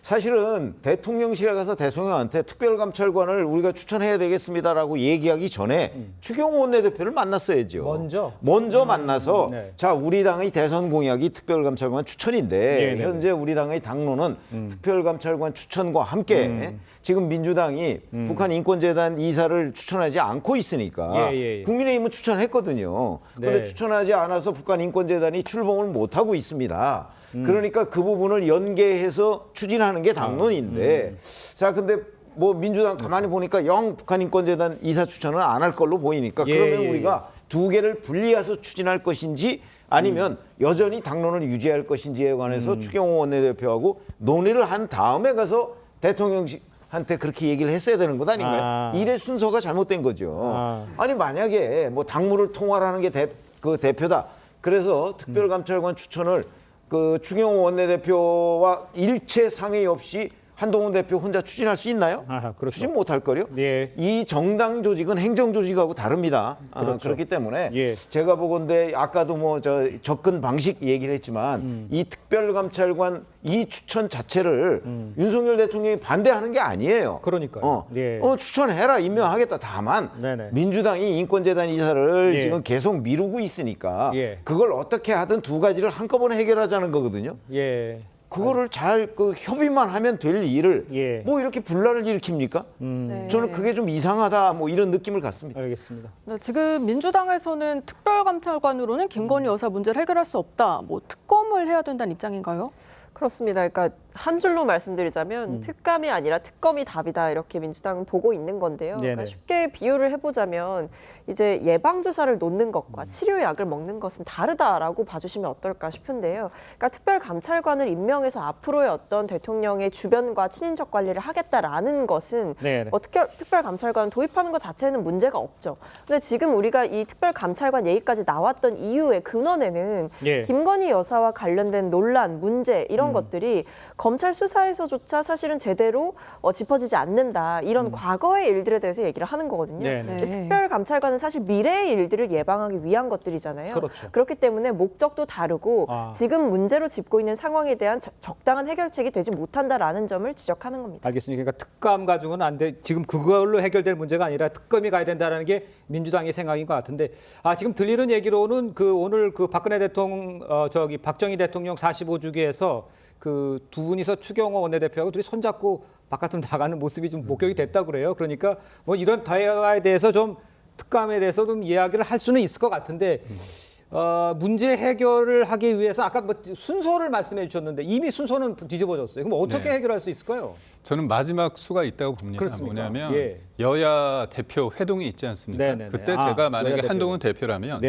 사실은 대통령실에 가서 대통령한테 특별감찰관을 우리가 추천해야 되겠습니다라고 얘기하기 전에 추경호 원내대표를 만났어야죠. 먼저 만나서 네. 자 우리 당의 대선 공약이 특별감찰관 추천인데 현재 우리 당의 당론은 특별감찰관 추천과 함께 지금 민주당이 북한 인권재단 이사를 추천하지 않고 있으니까 국민의힘은 추천했거든요. 그런데 네. 추천하지 않아서 북한 인권재단이 출범을 못하고 있습니다. 그러니까 그 부분을 연계해서 추진하는 게 당론인데 자 근데 뭐 민주당 가만히 보니까 영 북한 인권재단 이사 추천은 안 할 걸로 보이니까 그러면 우리가 두 개를 분리해서 추진할 것인지 아니면 여전히 당론을 유지할 것인지에 관해서 추경호 원내대표하고 논의를 한 다음에 가서 대통령한테 그렇게 얘기를 했어야 되는 것 아닌가요? 일의 순서가 잘못된 거죠. 아니 만약에 뭐 당무를 통할하는 게 그 대표다. 그래서 특별감찰관 추천을 그 추경호 원내대표와 일체 상의 없이 한동훈 대표 혼자 추진할 수 있나요? 그렇죠. 추진 못할 거요. 예. 이 정당 조직은 행정 조직하고 다릅니다. 그렇죠. 그렇기 때문에 예. 제가 보건대 아까도 뭐 저 접근 방식 얘기를 했지만 이 특별감찰관 이 추천 자체를 윤석열 대통령이 반대하는 게 아니에요. 그러니까요. 추천해라 임명하겠다. 다만 네네. 민주당이 인권재단 이사를 예. 지금 계속 미루고 있으니까 예. 그걸 어떻게 하든 두 가지를 한꺼번에 해결하자는 거거든요. 예. 그거를 잘 그 협의만 하면 될 일을 뭐 이렇게 분란을 일으킵니까? 네. 저는 그게 좀 이상하다 뭐 이런 느낌을 갖습니다. 알겠습니다. 네, 지금 민주당에서는 특별감찰관으로는 김건희 여사 문제를 해결할 수 없다. 뭐 특검을 해야 된다는 입장인가요? 그렇습니다. 그러니까 한 줄로 말씀드리자면 특감이 아니라 특검이 답이다 이렇게 민주당은 보고 있는 건데요. 그러니까 쉽게 비유를 해보자면 이제 예방주사를 놓는 것과 치료약을 먹는 것은 다르다라고 봐주시면 어떨까 싶은데요. 그러니까 특별감찰관을 임명해서 앞으로의 어떤 대통령의 주변과 친인척 관리를 하겠다라는 것은 뭐 특별감찰관 도입하는 것 자체는 문제가 없죠. 근데 지금 우리가 이 특별감찰관 얘기까지 나왔던 이유의 근원에는 김건희 여사와 관련된 논란, 문제 이런 것들이 검찰 수사에서조차 사실은 제대로 짚어지지 않는다. 이런 과거의 일들에 대해서 얘기를 하는 거거든요. 특별감찰관은 사실 미래의 일들을 예방하기 위한 것들이잖아요. 그렇죠. 그렇기 때문에 목적도 다르고 지금 문제로 짚고 있는 상황에 대한 적당한 해결책이 되지 못한다라는 점을 지적하는 겁니다. 알겠습니다. 그러니까 특감 가지고는 안 돼. 지금 그걸로 해결될 문제가 아니라 특검이 가야 된다는 게 민주당의 생각인 것 같은데 지금 들리는 얘기로는 오늘 박근혜 대통령 박정희 대통령 45주기에서 그 두 분이서 추경호 원내대표하고 둘이 손잡고 바깥으로 나가는 모습이 좀 목격이 됐다고 그래요. 그러니까 뭐 이런 대화에 대해서 좀 특감에 대해서 좀 이야기를 할 수는 있을 것 같은데 문제 해결을 하기 위해서 아까 뭐 순서를 말씀해 주셨는데 이미 순서는 뒤집어졌어요. 그럼 어떻게 해결할 수 있을까요? 저는 마지막 수가 있다고 봅니다. 그렇습니까? 뭐냐면 여야 대표 회동이 있지 않습니까? 네네네. 그때 제가 만약에 한동훈 대표라면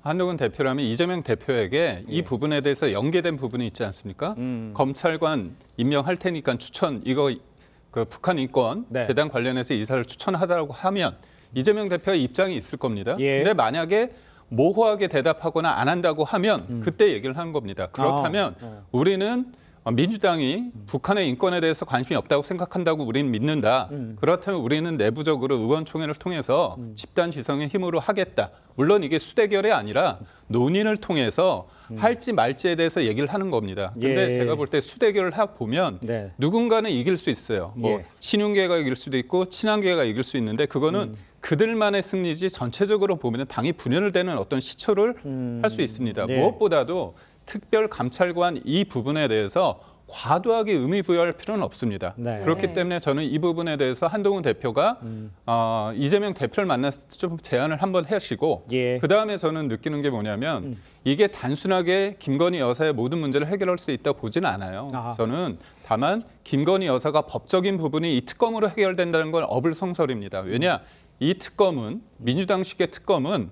한동훈 대표라면 이재명 대표에게 이 부분에 대해서 연계된 부분이 있지 않습니까? 검찰관 임명할 테니까 추천 이거 그 북한 인권 재단 관련해서 이사를 추천하다라고 하면 이재명 대표의 입장이 있을 겁니다. 근데 만약에 모호하게 대답하거나 안 한다고 하면 그때 얘기를 하는 겁니다. 그렇다면 우리는 민주당이 북한의 인권에 대해서 관심이 없다고 생각한다고 우리는 믿는다. 그렇다면 우리는 내부적으로 의원총회를 통해서 집단 지성의 힘으로 하겠다. 물론 이게 수대결이 아니라 논의를 통해서 할지 말지에 대해서 얘기를 하는 겁니다. 근데 제가 볼 때 수대결을 보면 누군가는 이길 수 있어요. 뭐 친윤계가 이길 수도 있고 친한계가 이길 수 있는데 그거는 그들만의 승리지 전체적으로 보면 당이 분열을 되는 어떤 시초를 할 수 있습니다. 무엇보다도 특별감찰관 이 부분에 대해서 과도하게 의미 부여할 필요는 없습니다. 그렇기 때문에 저는 이 부분에 대해서 한동훈 대표가 이재명 대표를 만나서 좀 제안을 한번 하시고 그다음에 저는 느끼는 게 뭐냐면 이게 단순하게 김건희 여사의 모든 문제를 해결할 수 있다고 보지는 않아요. 저는 다만 김건희 여사가 법적인 부분이 이 특검으로 해결된다는 건 어불성설입니다. 왜냐? 이 특검은 민주당식의 특검은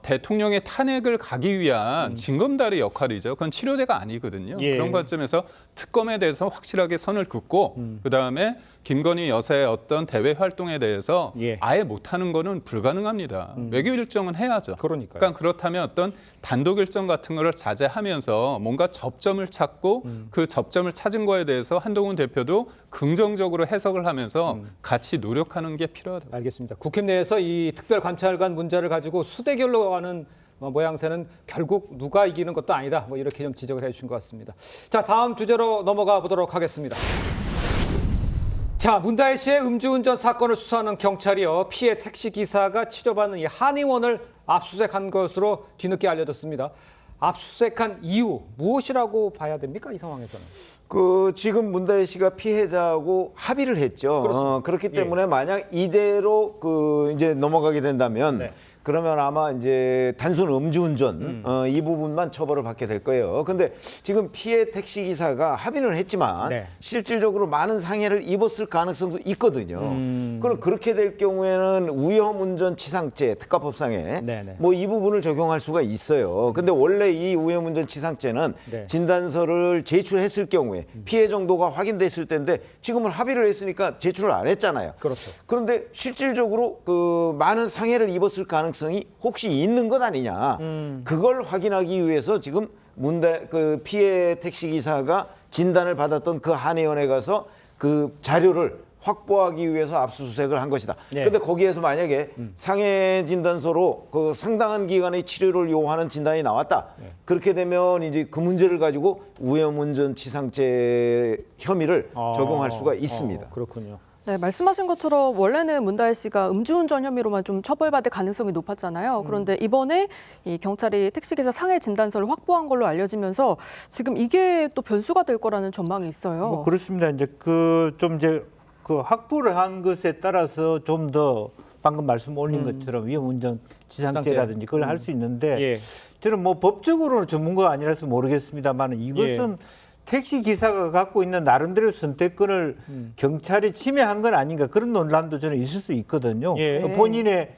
대통령의 탄핵을 가기 위한 징검다리 역할이죠. 그건 치료제가 아니거든요. 예. 그런 관점에서 특검에 대해서 확실하게 선을 긋고 그다음에 김건희 여사의 어떤 대외 활동에 대해서 예. 아예 못하는 거는 불가능합니다. 외교 일정은 해야죠. 그러니까요. 그러니까 그렇다면 어떤 단독 일정 같은 거를 자제하면서 뭔가 접점을 찾고 그 접점을 찾은 거에 대해서 한동훈 대표도 긍정적으로 해석을 하면서 같이 노력하는 게 필요하다. 알겠습니다. 국회 내에서 이 특별감찰관 문제를 가지고 수대결로 가는 모양새는 결국 누가 이기는 것도 아니다. 뭐 이렇게 좀 지적을 해주신 것 같습니다. 자, 다음 주제로 넘어가 보도록 하겠습니다. 자, 문다혜 씨의 음주운전 사건을 수사하는 경찰이요. 피해 택시 기사가 치료받는 이 한의원을 압수수색한 것으로 뒤늦게 알려졌습니다. 압수수색한 이유 무엇이라고 봐야 됩니까? 이 상황에서는. 지금 문다혜 씨가 피해자하고 합의를 했죠. 그렇기 때문에 만약 이대로 이제 넘어가게 된다면 네. 그러면 아마 이제 단순 음주운전 이 부분만 처벌을 받게 될 거예요. 근데 지금 피해 택시 기사가 합의는 했지만 네. 실질적으로 많은 상해를 입었을 가능성도 있거든요. 그럼 그렇게 될 경우에는 위험운전치상죄 특가법상에 네네. 뭐 이 부분을 적용할 수가 있어요. 근데 원래 이 위험운전치상죄는 네. 진단서를 제출했을 경우에 피해 정도가 확인됐을 텐데 지금은 합의를 했으니까 제출을 안 했잖아요. 그렇죠. 그런데 실질적으로 많은 상해를 입었을 가능성이 혹시 있는 것 아니냐. 그걸 확인하기 위해서 지금 피해 택시 기사가 진단을 받았던 그 한의원에 가서 그 자료를 확보하기 위해서 압수수색을 한 것이다. 그런데 거기에서 만약에 상해 진단서로 상당한 기간의 치료를 요하는 진단이 나왔다. 그렇게 되면 이제 그 문제를 가지고 위험운전치상죄 혐의를 적용할 수가 있습니다. 그렇군요. 네, 말씀하신 것처럼 원래는 문다혜 씨가 음주운전 혐의로만 좀 처벌받을 가능성이 높았잖아요. 그런데 이번에 이 경찰이 택시기사 상해 진단서를 확보한 걸로 알려지면서 지금 이게 또 변수가 될 거라는 전망이 있어요. 뭐 그렇습니다. 이제 확보를 한 것에 따라서 좀 더 방금 말씀 올린 것처럼 위험운전 지상죄라든지 그걸 할 수 있는데 예. 저는 뭐 법적으로는 전문가가 아니라서 모르겠습니다만 이것은 택시 기사가 갖고 있는 나름대로 선택권을 경찰이 침해한 건 아닌가 그런 논란도 저는 있을 수 있거든요. 예. 본인의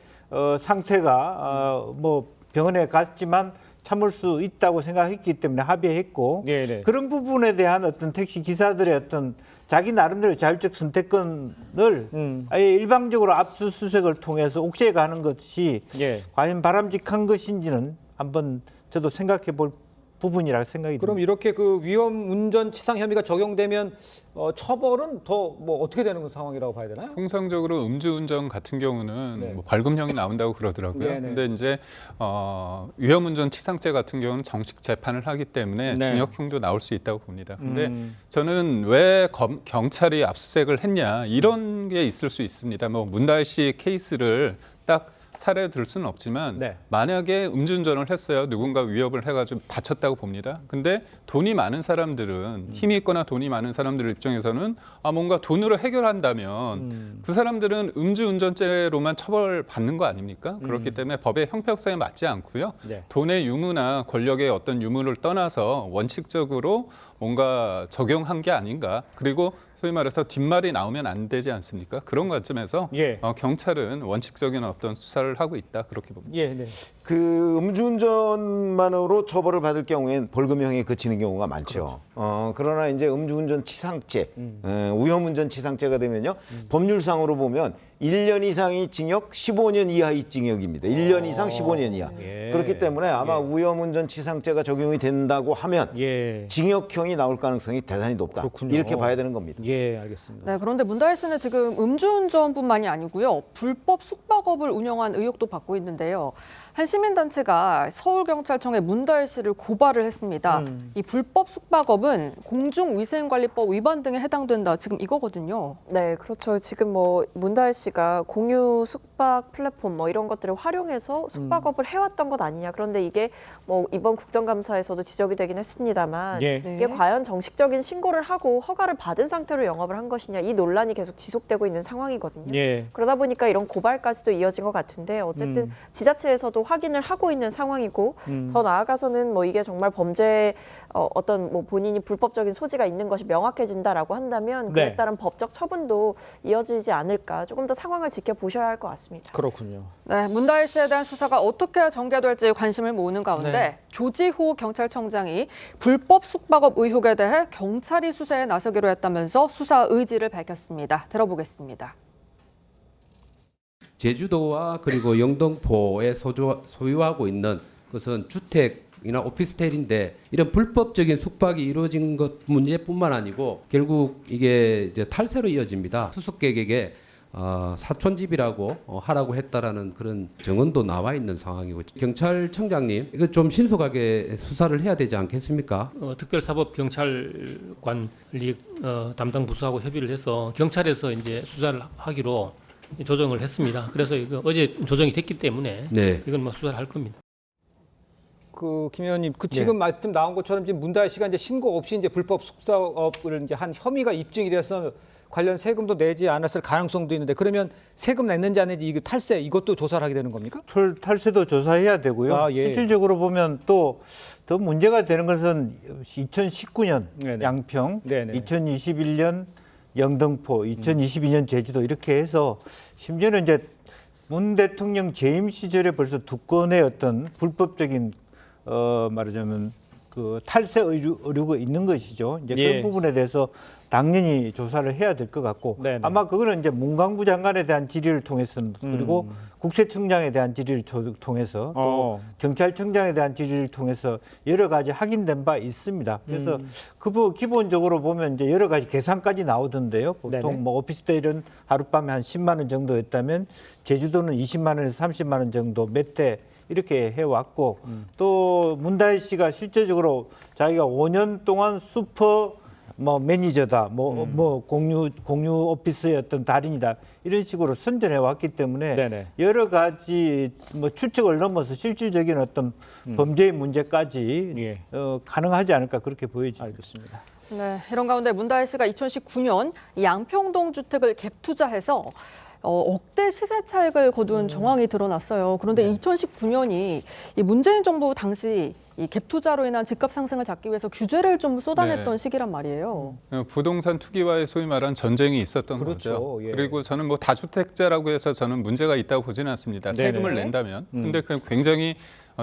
상태가 뭐 병원에 갔지만 참을 수 있다고 생각했기 때문에 합의했고 네네. 그런 부분에 대한 어떤 택시 기사들의 어떤 자기 나름대로 자율적 선택권을 아예 일방적으로 압수수색을 통해서 옥죄가는 것이 과연 바람직한 것인지는 한번 저도 생각해 볼 부분이라고 생각이 그럼 듭니다. 이렇게 위험 운전 치상 혐의가 적용되면 처벌은 더 뭐 어떻게 되는 상황이라고 봐야 되나요? 통상적으로 음주운전 같은 경우는 네. 뭐 벌금형이 나온다고 그러더라고요. 네네. 근데 이제 위험운전 치상죄 같은 경우는 정식 재판을 하기 때문에 네. 징역형도 나올 수 있다고 봅니다. 근데 저는 왜 경찰이 압수수색을 했냐 이런 게 있을 수 있습니다. 뭐 문다혜 씨 케이스를 딱 사례를 들 수는 없지만 네. 만약에 음주운전을 했어요. 누군가 위협을 해가지고 다쳤다고 봅니다. 근데 돈이 많은 사람들은 힘이 있거나 돈이 많은 사람들 입장에서는 뭔가 돈으로 해결한다면 그 사람들은 음주운전죄로만 처벌받는 거 아닙니까? 그렇기 때문에 법의 형평성에 맞지 않고요. 네. 돈의 유무나 권력의 어떤 유무를 떠나서 원칙적으로 뭔가 적용한 게 아닌가. 그리고 소위 말해서 뒷말이 나오면 안 되지 않습니까? 그런 관점에서 경찰은 원칙적인 어떤 수사를 하고 있다 그렇게 봅니다. 네. 음주운전만으로 처벌을 받을 경우엔 벌금형에 그치는 경우가 많죠. 그러나 이제 음주운전 치상죄, 위험운전 치상죄가 되면요. 법률상으로 보면 1년 이상이 징역, 15년 이하의 징역입니다. 1년 이상 15년 이하. 그렇기 때문에 아마 위험운전 치상죄가 적용이 된다고 하면 징역형이 나올 가능성이 대단히 높다. 그렇군요. 이렇게 봐야 되는 겁니다. 예, 알겠습니다. 네, 그런데 문다혜 씨는 지금 음주운전뿐만이 아니고요. 불법 숙박업을 운영한 의혹도 받고 있는데요. 한 시민단체가 서울경찰청에 문다혜 씨를 고발을 했습니다. 이 불법 숙박업은 공중위생관리법 위반 등에 해당된다. 지금 이거거든요. 네, 그렇죠. 지금 뭐 문다혜 씨가 공유 숙박 플랫폼 뭐 이런 것들을 활용해서 숙박업을 해왔던 것 아니냐. 그런데 이게 뭐 이번 국정감사에서도 지적이 되긴 했습니다만 이게 과연 정식적인 신고를 하고 허가를 받은 상태로 영업을 한 것이냐. 이 논란이 계속 지속되고 있는 상황이거든요. 그러다 보니까 이런 고발까지도 이어진 것 같은데 어쨌든 지자체에서도 확인을 하고 있는 상황이고 더 나아가서는 뭐 이게 정말 범죄 어떤 뭐 본인이 불법적인 소지가 있는 것이 명확해진다라고 한다면 그에 따른 법적 처분도 이어지지 않을까. 조금 더 상황을 지켜보셔야 할 것 같습니다. 그렇군요. 네, 문다일 씨에 대한 수사가 어떻게 전개될지 관심을 모으는 가운데 네. 조지호 경찰청장이 불법 숙박업 의혹에 대해 경찰이 수사에 나서기로 했다면서 수사 의지를 밝혔습니다. 들어보겠습니다. 제주도와 그리고 영등포에 소유하고 있는 것은 주택이나 오피스텔인데 이런 불법적인 숙박이 이루어진 것 문제뿐만 아니고 결국 이게 이제 탈세로 이어집니다. 수수께끼에 사촌집이라고 하라고 했다라는 그런 증언도 나와 있는 상황이고 경찰청장님 이거 좀 신속하게 수사를 해야 되지 않겠습니까? 특별사법경찰관리 담당 부서하고 협의를 해서 경찰에서 이제 수사를 하기로 조정을 했습니다. 그래서 이거 어제 조정이 됐기 때문에 네. 이건 뭐 수사를 할 겁니다. 김 의원님, 지금 말씀 나온 것처럼 지금 문다일 씨가 이제 신고 없이 이제 불법 숙박업을 이제 한 혐의가 입증이 돼서 관련 세금도 내지 않았을 가능성도 있는데 그러면 세금 냈는지 안 냈는지 이거 탈세 이것도 조사를 하게 되는 겁니까? 탈세도 조사해야 되고요. 예. 실질적으로 보면 또 더 문제가 되는 것은 2019년 네네. 양평, 네네. 2021년 영등포, 2022년 제주도 이렇게 해서 심지어는 이제 문 대통령 재임 시절에 벌써 두 건의 어떤 불법적인 말하자면 그 탈세 의류가 있는 것이죠. 이제 예. 그런 부분에 대해서 당연히 조사를 해야 될 것 같고 네네. 아마 그거는 이제 문광부 장관에 대한 질의를 통해서는 그리고 국세청장에 대한 질의를 통해서 또 경찰청장에 대한 질의를 통해서 여러 가지 확인된 바 있습니다. 그래서 기본적으로 보면 이제 여러 가지 계산까지 나오던데요. 보통 네네. 뭐 오피스텔은 하룻밤에 한 10만 원 정도였다면 제주도는 20만 원에서 30만 원 정도 몇 대 이렇게 해왔고 또 문다일 씨가 실제적으로 자기가 5년 동안 슈퍼 매니저다, 공유 오피스의 어떤 달인이다 이런 식으로 선전해 왔기 때문에 네네. 여러 가지 추측을 넘어서 실질적인 어떤 범죄의 문제까지 예. 가능하지 않을까 그렇게 보여집니다. 알겠습니다. 네, 이런 가운데 문다일 씨가 2019년 양평동 주택을 갭 투자해서 억대 시세 차익을 거둔 정황이 드러났어요. 그런데 2019년이 이 문재인 정부 당시 이 갭 투자로 인한 집값 상승을 잡기 위해서 규제를 좀 쏟아냈던 시기란 말이에요. 부동산 투기와의 소위 말한 전쟁이 있었던 그렇죠. 거죠. 예. 그리고 저는 뭐 다주택자라고 해서 저는 문제가 있다고 보지는 않습니다. 세금을 네네. 낸다면. 근데 그 굉장히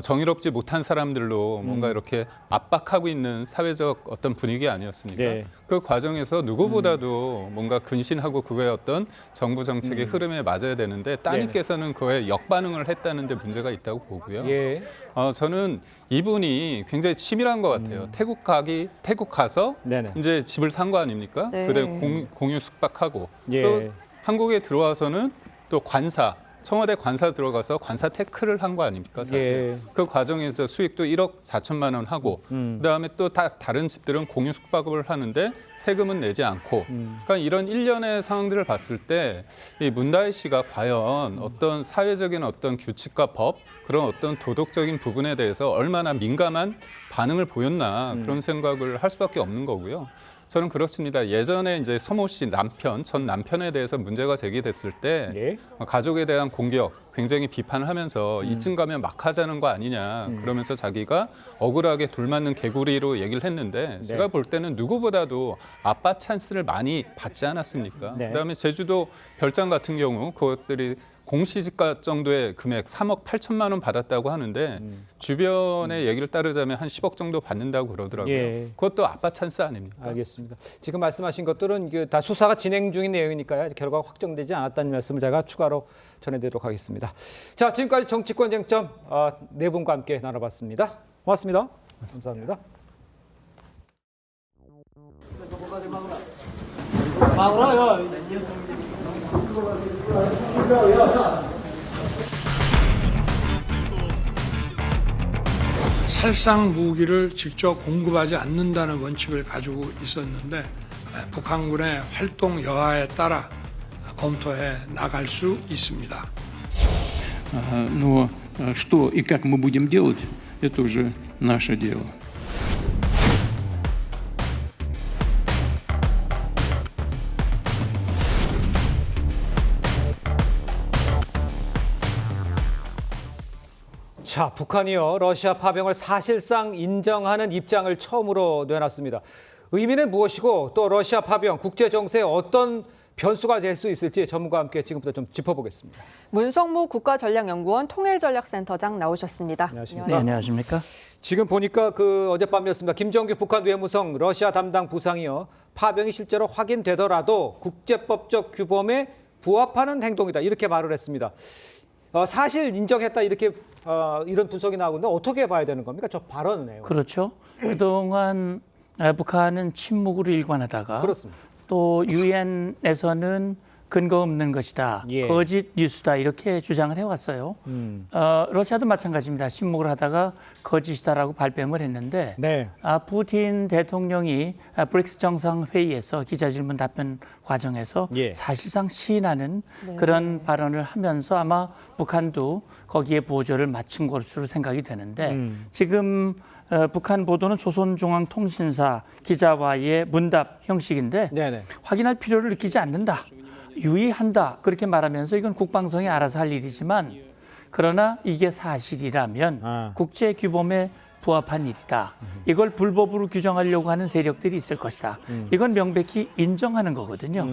정의롭지 못한 사람들로 뭔가 이렇게 압박하고 있는 사회적 어떤 분위기 아니었습니까? 네. 그 과정에서 누구보다도 뭔가 근신하고 그거의 어떤 정부 정책의 흐름에 맞아야 되는데 따님께서는 그거에 역반응을 했다는 데 문제가 있다고 보고요. 예. 저는 이분이 굉장히 치밀한 것 같아요. 태국 가서 네네. 이제 집을 산 거 아닙니까? 네. 그다음에 공유 숙박하고 예. 또 한국에 들어와서는 또 청와대 관사 들어가서 관사 태클을 한 거 아닙니까? 사실 예. 그 과정에서 수익도 1억 4천만 원 하고 그다음에 또 다른 집들은 공유 숙박을 하는데 세금은 내지 않고 그러니까 이런 일련의 상황들을 봤을 때 이 문다일 씨가 과연 어떤 사회적인 어떤 규칙과 법 그런 어떤 도덕적인 부분에 대해서 얼마나 민감한 반응을 보였나 그런 생각을 할 수밖에 없는 거고요. 저는 그렇습니다. 예전에 이제 서모 씨 전 남편에 대해서 문제가 제기됐을 때 예. 가족에 대한 공격 굉장히 비판을 하면서 이쯤 가면 막 하자는 거 아니냐 그러면서 자기가 억울하게 돌맞는 개구리로 얘기를 했는데 제가 볼 때는 누구보다도 아빠 찬스를 많이 받지 않았습니까? 네. 그다음에 제주도 별장 같은 경우 그것들이 공시지가 정도의 금액 3억 8천만 원 받았다고 하는데 주변의 얘기를 따르자면 한 10억 정도 받는다고 그러더라고요. 예. 그것도 아빠 찬스 아닙니까? 알겠습니다. 지금 말씀하신 것들은 다 수사가 진행 중인 내용이니까요. 결과가 확정되지 않았다는 말씀을 제가 추가로 전해드리도록 하겠습니다. 자, 지금까지 정치권 쟁점 네 분과 함께 나눠봤습니다. 고맙습니다. 감사합니다. 살상 무기를 직접 공급하지 않는다는 원칙을 가지고 있었는데 북한군의 활동 여하에 따라 검토해 나갈 수 있습니다. Но что и как мы будем делать, это уже наше дело. 자, 북한이요. 러시아 파병을 사실상 인정하는 입장을 처음으로 내놨습니다. 의미는 무엇이고 또 러시아 파병 국제 정세에 어떤 변수가 될 수 있을지 전문가와 함께 지금부터 좀 짚어보겠습니다. 문성무 국가전략연구원 통일전략센터장 나오셨습니다. 안녕하십니까? 네, 안녕하십니까? 지금 보니까 어젯밤이었습니다. 김정규 북한 외무성 러시아 담당 부상이요. 파병이 실제로 확인되더라도 국제법적 규범에 부합하는 행동이다. 이렇게 말을 했습니다. 사실 인정했다 이렇게 이런 분석이 나오는데 어떻게 봐야 되는 겁니까? 저 발언 내용. 그렇죠. 그동안 북한은 침묵으로 일관하다가 그렇습니다. 또 유엔에서는 근거 없는 것이다, 예. 거짓 뉴스다 이렇게 주장을 해왔어요. 러시아도 마찬가지입니다. 침묵을 하다가 거짓이다라고 발뺌을 했는데 네. 푸틴 대통령이 브릭스 정상회의에서 기자질문 답변 과정에서 예. 사실상 시인하는 네. 그런 발언을 하면서 아마 북한도 거기에 보조를 맞춘 것으로 생각이 되는데 지금 북한 보도는 조선중앙통신사 기자와의 문답 형식인데 네네. 확인할 필요를 느끼지 않는다. 유의한다. 그렇게 말하면서 이건 국방성이 알아서 할 일이지만 그러나 이게 사실이라면 국제규범에 부합한 일이다. 이걸 불법으로 규정하려고 하는 세력들이 있을 것이다. 이건 명백히 인정하는 거거든요.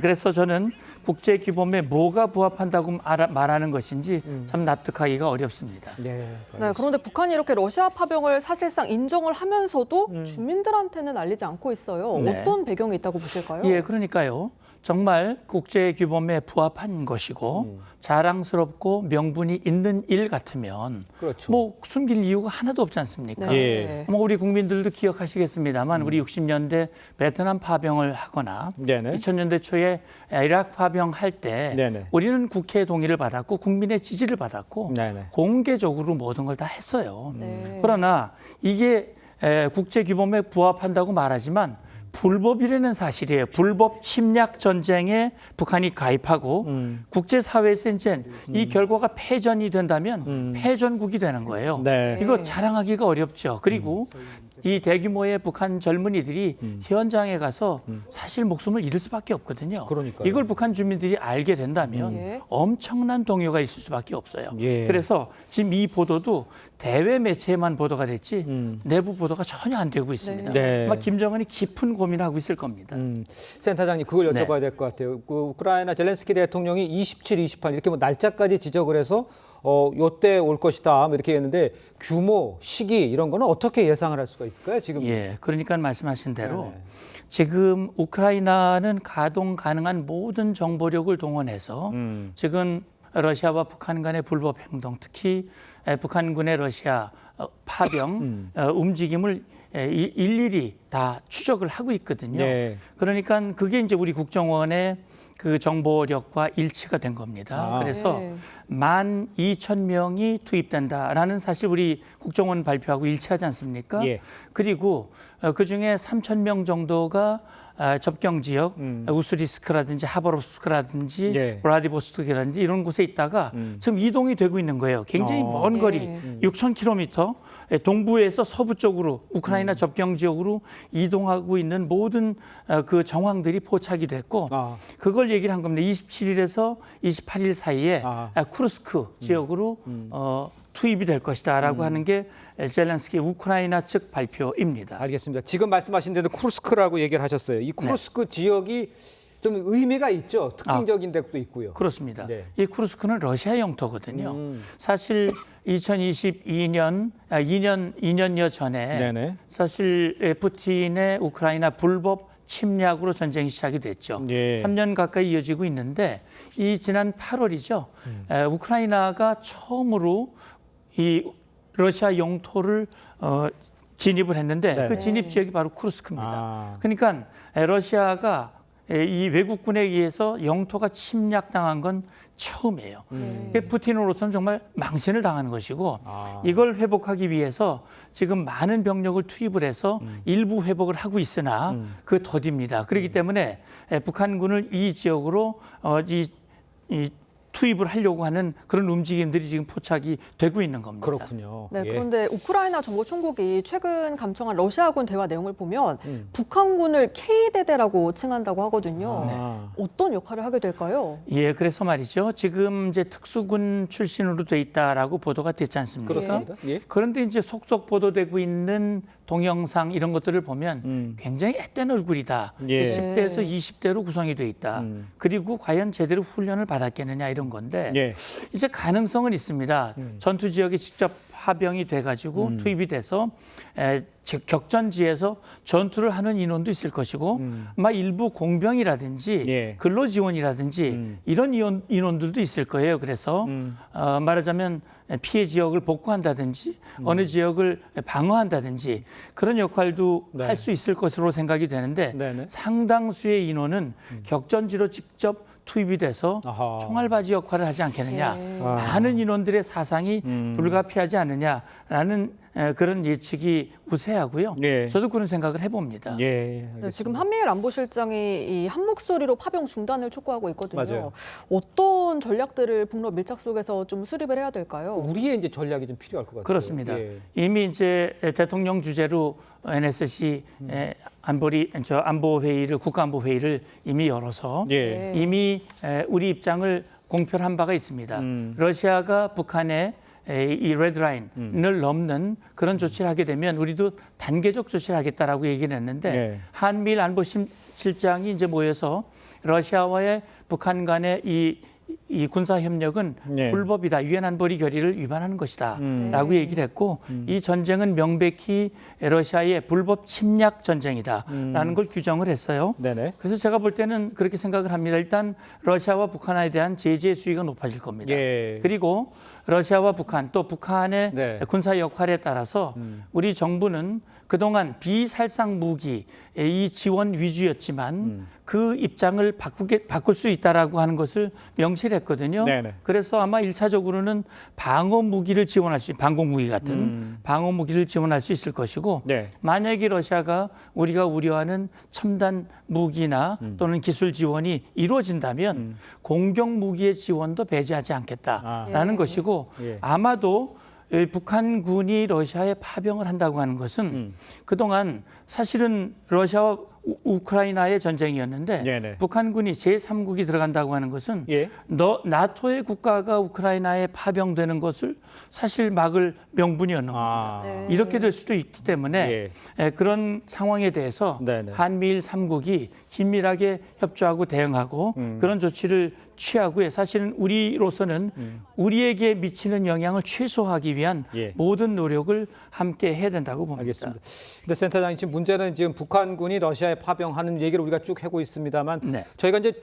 그래서 저는 국제규범에 뭐가 부합한다고 말하는 것인지 참 납득하기가 어렵습니다. 네, 그런데 북한이 이렇게 러시아 파병을 사실상 인정을 하면서도 주민들한테는 알리지 않고 있어요. 네. 어떤 배경이 있다고 보실까요? 예, 그러니까요. 정말 국제규범에 부합한 것이고 자랑스럽고 명분이 있는 일 같으면 그렇죠. 뭐 숨길 이유가 하나도 없지 않습니까? 네. 예. 아마 우리 국민들도 기억하시겠습니다만 우리 60년대 베트남 파병을 하거나 네네. 2000년대 초에 이라크 파병할 때 네네. 우리는 국회 동의를 받았고 국민의 지지를 받았고 네네. 공개적으로 모든 걸 다 했어요. 네. 그러나 이게 국제규범에 부합한다고 말하지만 불법이라는 사실이에요. 불법 침략 전쟁에 북한이 가입하고 국제사회에서 이제 이 결과가 패전이 된다면 패전국이 되는 거예요. 네. 이거 자랑하기가 어렵죠. 그리고 이 대규모의 북한 젊은이들이 현장에 가서 사실 목숨을 잃을 수밖에 없거든요. 그러니까요. 이걸 북한 주민들이 알게 된다면 예. 엄청난 동요가 있을 수밖에 없어요. 예. 그래서 지금 이 보도도 대외 매체에만 보도가 됐지 내부 보도가 전혀 안 되고 있습니다. 네. 아마 김정은이 깊은 고민을 하고 있을 겁니다. 센터장님 그걸 여쭤봐야 될 것 같아요. 우크라이나 젤렌스키 대통령이 27, 28 이렇게 날짜까지 지적을 해서 요때 올 것이다 이렇게 했는데 규모, 시기 이런 거는 어떻게 예상을 할 수가 있을까요? 지금. 예, 그러니까 말씀하신 대로 네. 지금 우크라이나는 가동 가능한 모든 정보력을 동원해서 지금 러시아와 북한 간의 불법 행동, 특히 북한군의 러시아 파병 움직임을 일일이 다 추적을 하고 있거든요. 네. 그러니까 그게 이제 우리 국정원의 그 정보력과 일치가 된 겁니다. 그래서 네. 12,000명이 투입된다라는 사실 우리 국정원 발표하고 일치하지 않습니까? 예. 그리고 그중에 3,000명 정도가 접경 지역 우스리스크라든지 하바롭스크라든지 예. 브라디보스토크라든지 이런 곳에 있다가 지금 이동이 되고 있는 거예요. 굉장히 먼 거리, 6,000km 동부에서 서부 쪽으로 우크라이나 접경 지역으로 이동하고 있는 모든 그 정황들이 포착이 됐고 그걸 얘기를 한 겁니다. 27일에서 28일 사이에 쿠르스크 지역으로 투입이 될 것이다라고 하는 게 젤렌스키 우크라이나 측 발표입니다. 알겠습니다. 지금 말씀하신 데도 쿠르스크라고 얘기를 하셨어요. 이 쿠르스크 지역이 좀 의미가 있죠. 특징적인 데도 있고요. 그렇습니다. 네. 이 쿠르스크는 러시아 영토거든요. 사실 2022년 2년여 전에 네네. 사실 푸틴의 우크라이나 불법 침략으로 전쟁이 시작이 됐죠. 예. 3년 가까이 이어지고 있는데 이 지난 8월이죠. 우크라이나가 처음으로 이 러시아 영토를 진입을 했는데 네. 그 진입 지역이 바로 쿠르스크입니다. 그러니까 러시아가 이 외국군에 의해서 영토가 침략당한 건 처음이에요. 푸틴으로서는 정말 망신을 당한 것이고 이걸 회복하기 위해서 지금 많은 병력을 투입을 해서 일부 회복을 하고 있으나 그 더딥니다. 그렇기 때문에 북한군을 이 지역으로 이 투입을 하려고 하는 그런 움직임들이 지금 포착이 되고 있는 겁니다. 그렇군요. 네, 그런데 우크라이나 정보총국이 최근 감청한 러시아군 대화 내용을 보면 북한군을 K대대라고 칭한다고 하거든요. 어떤 역할을 하게 될까요? 예, 그래서 말이죠. 지금 이제 특수군 출신으로 돼 있다라고 보도가 됐지 않습니까? 그렇습니다. 예. 그런데 이제 속속 보도되고 있는 동영상 이런 것들을 보면 굉장히 앳된 얼굴이다. 예. 10대에서 20대로 구성이 돼 있다. 그리고 과연 제대로 훈련을 받았겠느냐 이런 건데 예. 이제 가능성은 있습니다. 전투 지역에 직접 파병이 돼가지고 투입이 돼서 격전지에서 전투를 하는 인원도 있을 것이고 아마 일부 공병이라든지 예. 근로지원이라든지 이런 인원들도 있을 거예요. 그래서 말하자면 피해 지역을 복구한다든지 어느 지역을 방어한다든지 그런 역할도 네. 할 수 있을 것으로 생각이 되는데 네네. 상당수의 인원은 격전지로 직접 투입이 돼서 아하. 총알바지 역할을 하지 않겠느냐. 네. 많은 인원들의 사상이 불가피하지 않느냐라는 그런 예측이 우세하고요. 예. 저도 그런 생각을 해봅니다. 예. 네, 지금 한미일 안보실장이 이 한 목소리로 파병 중단을 촉구하고 있거든요. 맞아요. 어떤 전략들을 북러 밀착 속에서 좀 수립을 해야 될까요? 우리의 이제 전략이 좀 필요할 것 같아요. 그렇습니다. 예. 이미 이제 대통령 주재로 NSC 안보회의를 국가안보회의를 이미 열어서 예. 이미 우리 입장을 공표한 바가 있습니다. 러시아가 북한의 이 레드라인을 넘는 그런 조치를 하게 되면 우리도 단계적 조치를 하겠다라고 얘기를 했는데 예. 한미일 안보실장이 이제 모여서 러시아와의 북한 간의 이 군사 협력은 예. 불법이다. 유엔 안보리 결의를 위반하는 것이다라고 얘기를 했고 이 전쟁은 명백히 러시아의 불법 침략 전쟁이다라는 걸 규정을 했어요. 네네. 그래서 제가 볼 때는 그렇게 생각을 합니다. 일단 러시아와 북한에 대한 제재 수위가 높아질 겁니다. 예. 그리고 러시아와 북한 또 북한의 네. 군사 역할에 따라서 우리 정부는 그동안 비살상 무기 이 지원 위주였지만 그 입장을 바꿀 수 있다라고 하는 것을 명시를 했거든요. 네네. 그래서 아마 1차적으로는 방어 무기를 지원할 수 있는 방공 무기 같은 방어 무기를 지원할 수 있을 것이고 네. 만약에 러시아가 우리가 우려하는 첨단 무기나 또는 기술 지원이 이루어진다면 공격 무기의 지원도 배제하지 않겠다라는 것이고 예. 아마도 북한군이 러시아에 파병을 한다고 하는 것은 그동안 사실은 러시아와 우크라이나의 전쟁이었는데 네네. 북한군이 제3국이 들어간다고 하는 것은 예. 나토의 국가가 우크라이나에 파병되는 것을 사실 막을 명분이었는 겁니다. 네. 이렇게 될 수도 있기 때문에 그런 상황에 대해서 네네. 한미일 3국이 긴밀하게 협조하고 대응하고 그런 조치를 취하고요. 사실은 우리로서는 우리에게 미치는 영향을 최소화하기 위한 예. 모든 노력을 함께 해야 된다고 봅니다. 알겠습니다. 근데 센터장님 지금 문제는 지금 북한군이 러시아에 파병하는 얘기를 우리가 쭉 하고 있습니다만 네. 저희가 이제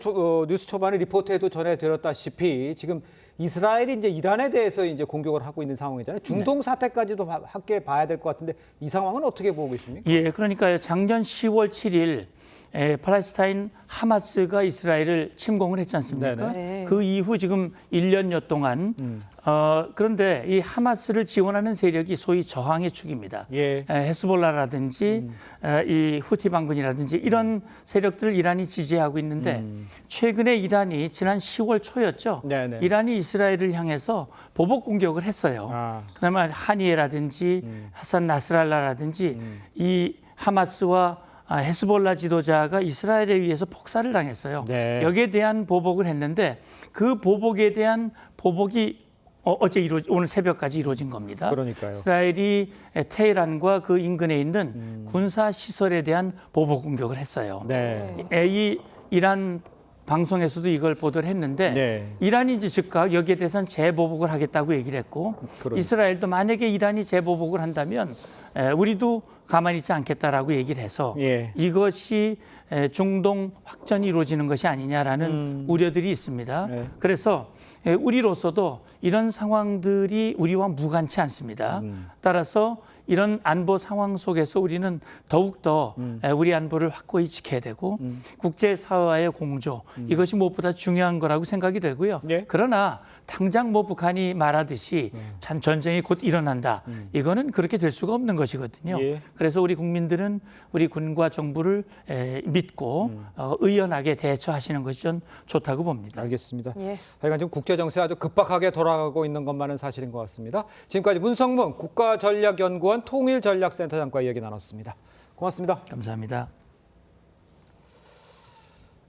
뉴스 초반에 리포트에도 전해드렸다시피 지금 이스라엘이 이제 이란에 대해서 이제 공격을 하고 있는 상황이잖아요. 중동 사태까지도 함께 봐야 될 것 같은데 이 상황은 어떻게 보고 계십니까? 예, 그러니까 작년 10월 7일 팔레스타인 하마스가 이스라엘을 침공을 했지 않습니까? 네네. 그 이후 지금 1년여 동안 그런데 이 하마스를 지원하는 세력이 소위 저항의 축입니다. 예. 헤스볼라라든지 이 후티 반군이라든지 이런 세력들을 이란이 지지하고 있는데 최근에 이란이 지난 10월 초였죠. 네네. 이란이 이스라엘을 향해서 보복 공격을 했어요. 그다음에 하니에라든지 하산 나스랄라라든지 이 하마스와 헤스볼라 지도자가 이스라엘에 의해서 폭살을 당했어요. 네. 여기에 대한 보복을 했는데 그 보복에 대한 보복이 오늘 새벽까지 이루어진 겁니다. 그러니까요. 이스라엘이 테헤란과 그 인근에 있는 군사 시설에 대한 보복 공격을 했어요. 네. 이 이란 방송에서도 이걸 보도를 했는데 네. 이란이 이제 즉각 여기에 대해서는 재보복을 하겠다고 얘기를 했고 이스라엘도 만약에 이란이 재보복을 한다면 우리도 가만히 있지 않겠다라고 얘기를 해서 예. 이것이 중동 확전이 이루어지는 것이 아니냐라는 우려들이 있습니다. 네. 그래서 우리로서도 이런 상황들이 우리와 무관치 않습니다. 따라서 이런 안보 상황 속에서 우리는 더욱더 우리 안보를 확고히 지켜야 되고 국제사회와의 공조 이것이 무엇보다 중요한 거라고 생각이 되고요. 네. 그러나 당장 뭐 북한이 말하듯이 전쟁이 곧 일어난다. 이거는 그렇게 될 수가 없는 것이거든요. 예. 그래서 우리 국민들은 우리 군과 정부를 믿고 의연하게 대처하시는 것이 전 좋다고 봅니다. 알겠습니다. 예. 하여간 지금 국제 정세 아주 급박하게 돌아가고 있는 것만은 사실인 것 같습니다. 지금까지 문성문 국가전략연구원 통일전략센터장과 이야기 나눴습니다. 고맙습니다. 감사합니다.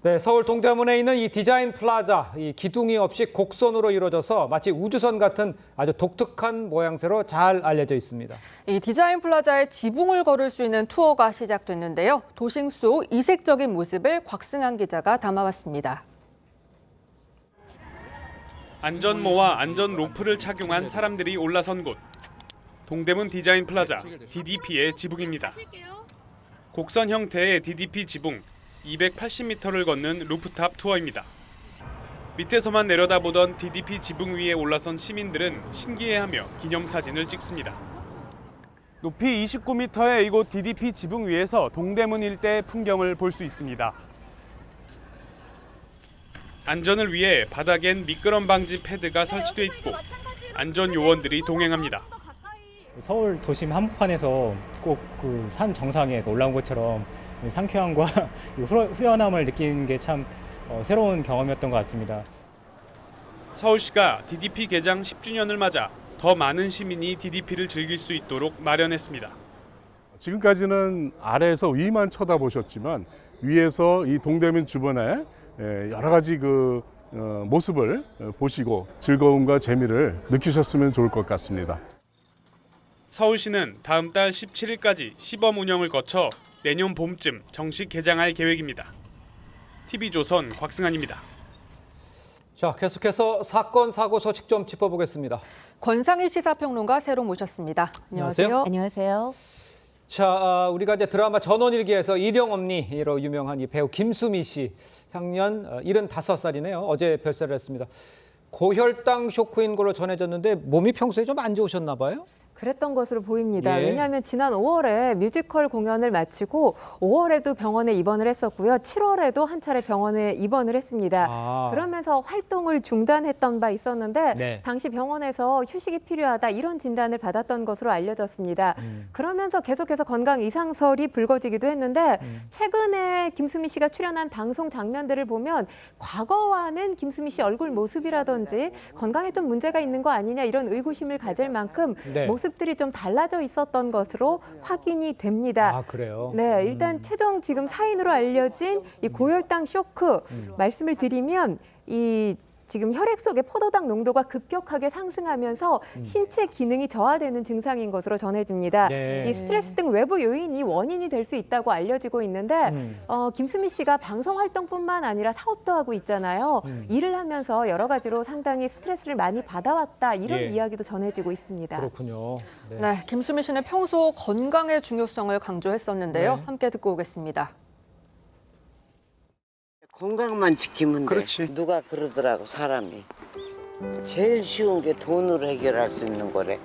네, 서울 동대문에 있는 이 디자인 플라자, 이 기둥이 없이 곡선으로 이루어져서 마치 우주선 같은 아주 독특한 모양새로 잘 알려져 있습니다. 이 디자인 플라자의 지붕을 걸을 수 있는 투어가 시작됐는데요. 도심 속 이색적인 모습을 곽승한 기자가 담아왔습니다. 안전모와 안전 로프를 착용한 사람들이 올라선 곳. 동대문 디자인 플라자, DDP의 지붕입니다. 곡선 형태의 DDP 지붕, 280m를 걷는 루프탑 투어입니다. 밑에서만 내려다보던 DDP 지붕 위에 올라선 시민들은 신기해하며 기념사진을 찍습니다. 높이 29m의 이곳 DDP 지붕 위에서 동대문 일대 풍경을 볼 수 있습니다. 안전을 위해 바닥엔 미끄럼 방지 패드가 설치돼 있고 안전 요원들이 동행합니다. 서울 도심 한복판에서 꼭 그 산 정상에 올라온 것처럼 상쾌함과 후련함을 느끼는 게 참 새로운 경험이었던 것 같습니다. 서울시가 DDP 개장 10주년을 맞아 더 많은 시민이 DDP를 즐길 수 있도록 마련했습니다. 지금까지는 아래에서 위만 쳐다보셨지만 위에서 이 동대문 주변에 여러 가지 모습을 보시고 즐거움과 재미를 느끼셨으면 좋을 것 같습니다. 서울시는 다음 달 17일까지 시범 운영을 거쳐 내년 봄쯤 정식 개장할 계획입니다. TV조선 곽승환입니다. 자, 계속해서 사건, 사고 소식 좀 짚어보겠습니다. 권상희 시사평론가 새로 모셨습니다. 안녕하세요. 안녕하세요. 자, 우리가 이제 드라마 전원일기에서 일용엄니로 유명한 이 배우 김수미 씨, 향년 75살이네요. 어제 별세를 했습니다. 고혈당 쇼크인 걸로 전해졌는데 몸이 평소에 좀 안 좋으셨나 봐요? 그랬던 것으로 보입니다. 예. 왜냐하면 지난 5월에 뮤지컬 공연을 마치고 5월에도 병원에 입원을 했었고요. 7월에도 한 차례 병원에 입원을 했습니다. 그러면서 활동을 중단했던 바 있었는데 네. 당시 병원에서 휴식이 필요하다 이런 진단을 받았던 것으로 알려졌습니다. 그러면서 계속해서 건강 이상설이 불거지기도 했는데 최근에 김수미 씨가 출연한 방송 장면들을 보면 과거와는 김수미 씨 얼굴 모습이라든지 건강에 좀 문제가 있는 거 아니냐 이런 의구심을 가질 만큼 네. 모습들이 좀 달라져 있었던 것으로 확인이 됩니다. 아, 그래요? 네, 일단 최종 지금 사인으로 알려진 이 고혈당 쇼크 말씀을 드리면 이 지금 혈액 속의 포도당 농도가 급격하게 상승하면서 신체 기능이 저하되는 증상인 것으로 전해집니다. 네. 이 스트레스 등 외부 요인이 원인이 될 수 있다고 알려지고 있는데 김수미 씨가 방송 활동뿐만 아니라 사업도 하고 있잖아요. 일을 하면서 여러 가지로 상당히 스트레스를 많이 받아왔다 이런 예. 이야기도 전해지고 있습니다. 그렇군요. 네, 김수미 씨는 평소 건강의 중요성을 강조했었는데요. 네. 함께 듣고 오겠습니다. 건강만 지키면 돼. 그렇지. 누가 그러더라고 사람이. 제일 쉬운 게 돈으로 해결할 수 있는 거래.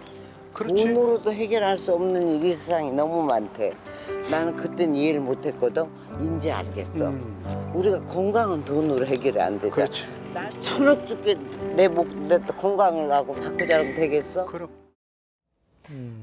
그렇지. 돈으로도 해결할 수 없는 일이 세상에 너무 많대. 나는 그땐 이해를 못했거든. 이제 알겠어. 우리가 건강은 돈으로 해결이 안 되잖아. 그렇지. 나 천억 줄게 내 건강을 하고 바꾸자면 되겠어? 그럼.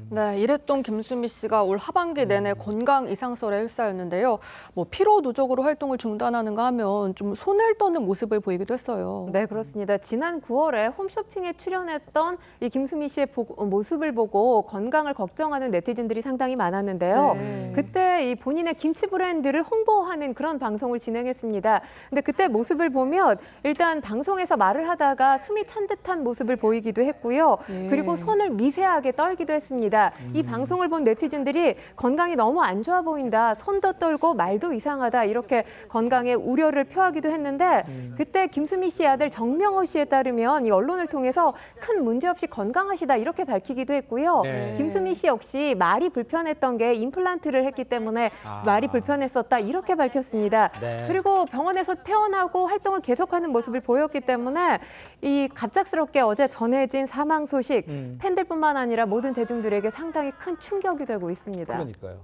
네, 이랬던 김수미 씨가 올 하반기 내내 건강 이상설에 휩싸였는데요. 뭐 피로 누적으로 활동을 중단하는가 하면 좀 손을 떠는 모습을 보이기도 했어요. 네, 그렇습니다. 지난 9월에 홈쇼핑에 출연했던 이 김수미 씨의 모습을 보고 건강을 걱정하는 네티즌들이 상당히 많았는데요. 네. 그때 이 본인의 김치 브랜드를 홍보하는 그런 방송을 진행했습니다. 근데 그때 모습을 보면 일단 방송에서 말을 하다가 숨이 찬 듯한 모습을 보이기도 했고요. 그리고 손을 미세하게 떨기도 했습니다. 이 방송을 본 네티즌들이 건강이 너무 안 좋아 보인다, 손도 떨고 말도 이상하다 이렇게 건강에 우려를 표하기도 했는데 그때 김수미 씨의 아들 정명호 씨에 따르면 이 언론을 통해서 큰 문제 없이 건강하시다 이렇게 밝히기도 했고요. 네. 김수미 씨 역시 말이 불편했던 게 임플란트를 했기 때문에 말이 불편했었다 이렇게 밝혔습니다. 네. 그리고 병원에서 퇴원하고 활동을 계속하는 모습을 보였기 때문에 이 갑작스럽게 어제 전해진 사망 소식 팬들뿐만 아니라 모든 대중들에게 상당히 큰 충격이 되고 있습니다. 그러니까요.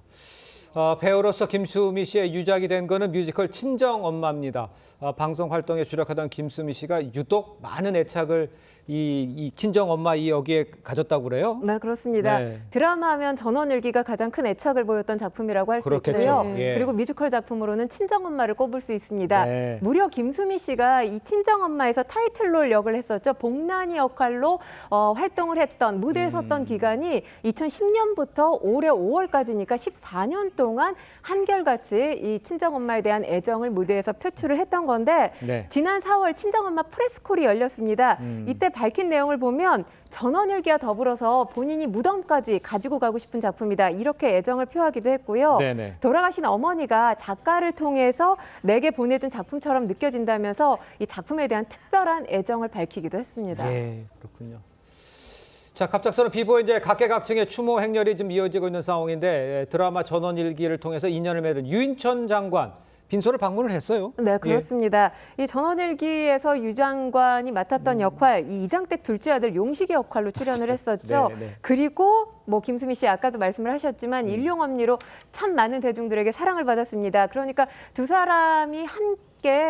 배우로서 김수미 씨의 유작이 된 거는 뮤지컬 친정엄마입니다. 방송 활동에 주력하던 김수미 씨가 유독 많은 애착을 이 친정 엄마 이 여기에 가졌다고 그래요? 네, 그렇습니다. 네. 드라마하면 전원일기가 가장 큰 애착을 보였던 작품이라고 할 수 그렇겠죠. 있고요. 예. 그리고 뮤지컬 작품으로는 친정엄마를 꼽을 수 있습니다. 네. 무려 김수미 씨가 이 친정엄마에서 타이틀롤 역을 했었죠. 복난이 역할로 활동을 했던 무대에 섰던 기간이 2010년부터 올해 5월까지니까 14년 동안 한결같이 이 친정엄마에 대한 애정을 무대에서 표출을 했던 건데 네. 지난 4월 친정엄마 프레스콜이 열렸습니다. 이때 밝힌 내용을 보면 전원일기와 더불어서 본인이 무덤까지 가지고 가고 싶은 작품이다. 이렇게 애정을 표하기도 했고요. 네네. 돌아가신 어머니가 작가를 통해서 내게 보내준 작품처럼 느껴진다면서 이 작품에 대한 특별한 애정을 밝히기도 했습니다. 예, 그렇군요. 자, 갑작스러운 비보에 이제 각계각층의 추모 행렬이 좀 이어지고 있는 상황인데 드라마 전원일기를 통해서 인연을 맺은 유인천 장관 빈소를 방문을 했어요. 네, 그렇습니다. 이 전원일기에서 유 장관이 맡았던 역할, 이 이장택 둘째 아들 용식의 역할로 출연을 했었죠. 네, 네. 그리고 뭐 김수미 씨 아까도 말씀을 하셨지만 일용엄니로 참 많은 대중들에게 사랑을 받았습니다. 그러니까 두 사람이 함께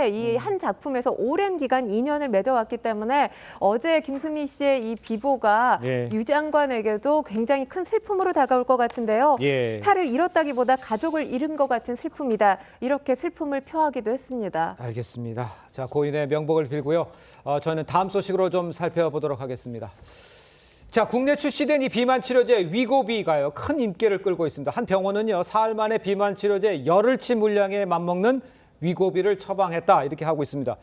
이 한 작품에서 오랜 기간 인연을 맺어왔기 때문에 어제 김수미 씨의 이 비보가 예. 유 장관에게도 굉장히 큰 슬픔으로 다가올 것 같은데요. 예. 스타를 잃었다기보다 가족을 잃은 것 같은 슬픔이다. 이렇게 슬픔을 표하기도 했습니다. 알겠습니다. 자, 고인의 명복을 빌고요. 저는 다음 소식으로 좀 살펴보도록 하겠습니다. 자, 국내 출시된 이 비만 치료제 위고비가요 큰 인기를 끌고 있습니다. 한 병원은요 사흘 만에 비만 치료제 열흘치 물량에 맞먹는 위고비를 처방했다 이렇게 하고 있습니다.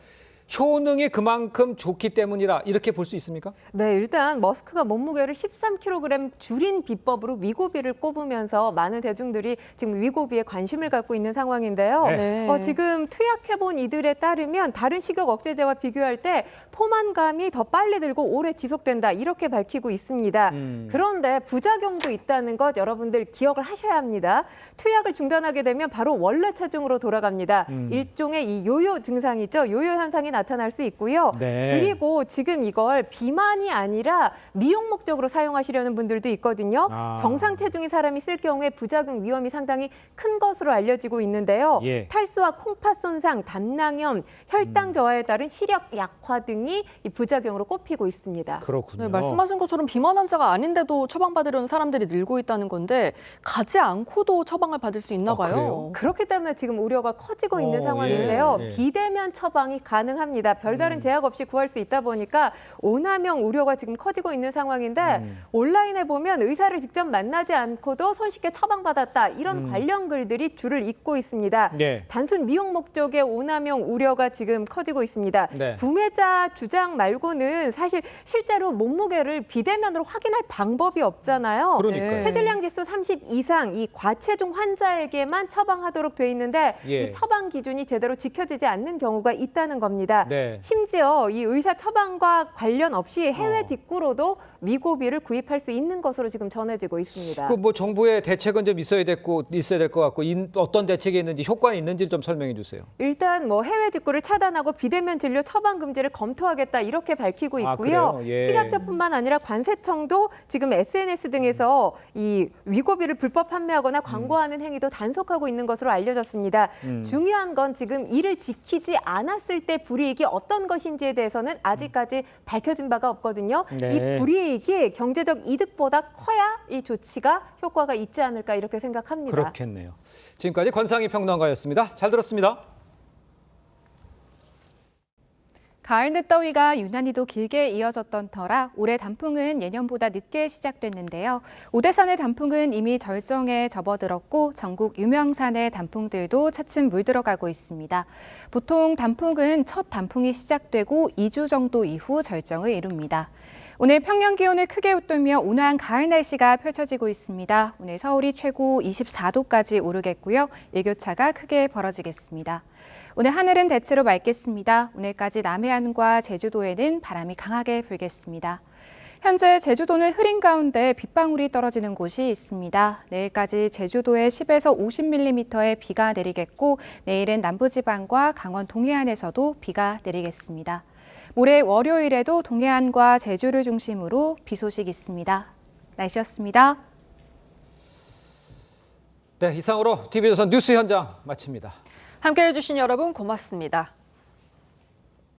효능이 그만큼 좋기 때문이라 이렇게 볼 수 있습니까? 네, 일단 머스크가 몸무게를 13kg 줄인 비법으로 위고비를 꼽으면서 많은 대중들이 지금 위고비에 관심을 갖고 있는 상황인데요. 네. 지금 투약해본 이들에 따르면 다른 식욕 억제제와 비교할 때 포만감이 더 빨리 들고 오래 지속된다 이렇게 밝히고 있습니다. 그런데 부작용도 있다는 것 여러분들 기억을 하셔야 합니다. 투약을 중단하게 되면 바로 원래 체중으로 돌아갑니다. 일종의 이 요요 증상이죠. 요요 현상이 나타날 수 있고요. 네. 그리고 지금 이걸 비만이 아니라 미용 목적으로 사용하시려는 분들도 있거든요. 정상 체중의 사람이 쓸 경우에 부작용 위험이 상당히 큰 것으로 알려지고 있는데요. 예. 탈수와 콩팥 손상, 담낭염, 혈당 저하에 따른 시력 약화 등이 이 부작용으로 꼽히고 있습니다. 그렇군요. 네, 말씀하신 것처럼 비만 환자가 아닌데도 처방받으려는 사람들이 늘고 있다는 건데 가지 않고도 처방을 받을 수 있나 봐요. 그래요? 그렇기 때문에 지금 우려가 커지고 있는 예, 상황인데요. 예. 비대면 처방이 가능합니다. 별다른 제약 없이 구할 수 있다 보니까 오남용 우려가 지금 커지고 있는 상황인데 온라인에 보면 의사를 직접 만나지 않고도 손쉽게 처방받았다. 이런 관련 글들이 줄을 잇고 있습니다. 네. 단순 미용 목적의 오남용 우려가 지금 커지고 있습니다. 네. 구매자 주장 말고는 사실 실제로 몸무게를 비대면으로 확인할 방법이 없잖아요. 그러니까요. 체질량 지수 30 이상 이 과체중 환자에게만 처방하도록 돼 있는데 예. 이 처방 기준이 제대로 지켜지지 않는 경우가 있다는 겁니다. 네. 심지어 이 의사 처방과 관련 없이 해외 직구로도 위고비를 구입할 수 있는 것으로 지금 전해지고 있습니다. 그 뭐 정부의 대책은 좀 있어야 될 것 같고 어떤 대책이 있는지 효과는 있는지 좀 설명해 주세요. 일단 뭐 해외 직구를 차단하고 비대면 진료 처방 금지를 검토하겠다 이렇게 밝히고 있고요. 그래요? 예. 식약처뿐만 아니라 관세청도 지금 SNS 등에서 이 위고비를 불법 판매하거나 광고하는 행위도 단속하고 있는 것으로 알려졌습니다. 중요한 건 지금 이를 지키지 않았을 때 불이익이 어떤 것인지에 대해서는 아직까지 밝혀진 바가 없거든요. 네. 이 불이익이 경제적 이득보다 커야 이 조치가 효과가 있지 않을까 이렇게 생각합니다. 그렇겠네요. 지금까지 권상희 평론가였습니다. 잘 들었습니다. 가을 늦더위가 유난히도 길게 이어졌던 터라 올해 단풍은 예년보다 늦게 시작됐는데요. 오대산의 단풍은 이미 절정에 접어들었고 전국 유명산의 단풍들도 차츰 물들어가고 있습니다. 보통 단풍은 첫 단풍이 시작되고 2주 정도 이후 절정을 이룹니다. 오늘 평년 기온을 크게 웃돌며 온화한 가을 날씨가 펼쳐지고 있습니다. 오늘 서울이 최고 24도까지 오르겠고요. 일교차가 크게 벌어지겠습니다. 오늘 하늘은 대체로 맑겠습니다. 오늘까지 남해안과 제주도에는 바람이 강하게 불겠습니다. 현재 제주도는 흐린 가운데 빗방울이 떨어지는 곳이 있습니다. 내일까지 제주도에 10에서 50mm의 비가 내리겠고 내일은 남부지방과 강원 동해안에서도 비가 내리겠습니다. 모레 월요일에도 동해안과 제주를 중심으로 비 소식 있습니다. 날씨였습니다. 네, 이상으로 TV조선 뉴스 현장 마칩니다. 함께해 주신 여러분 고맙습니다.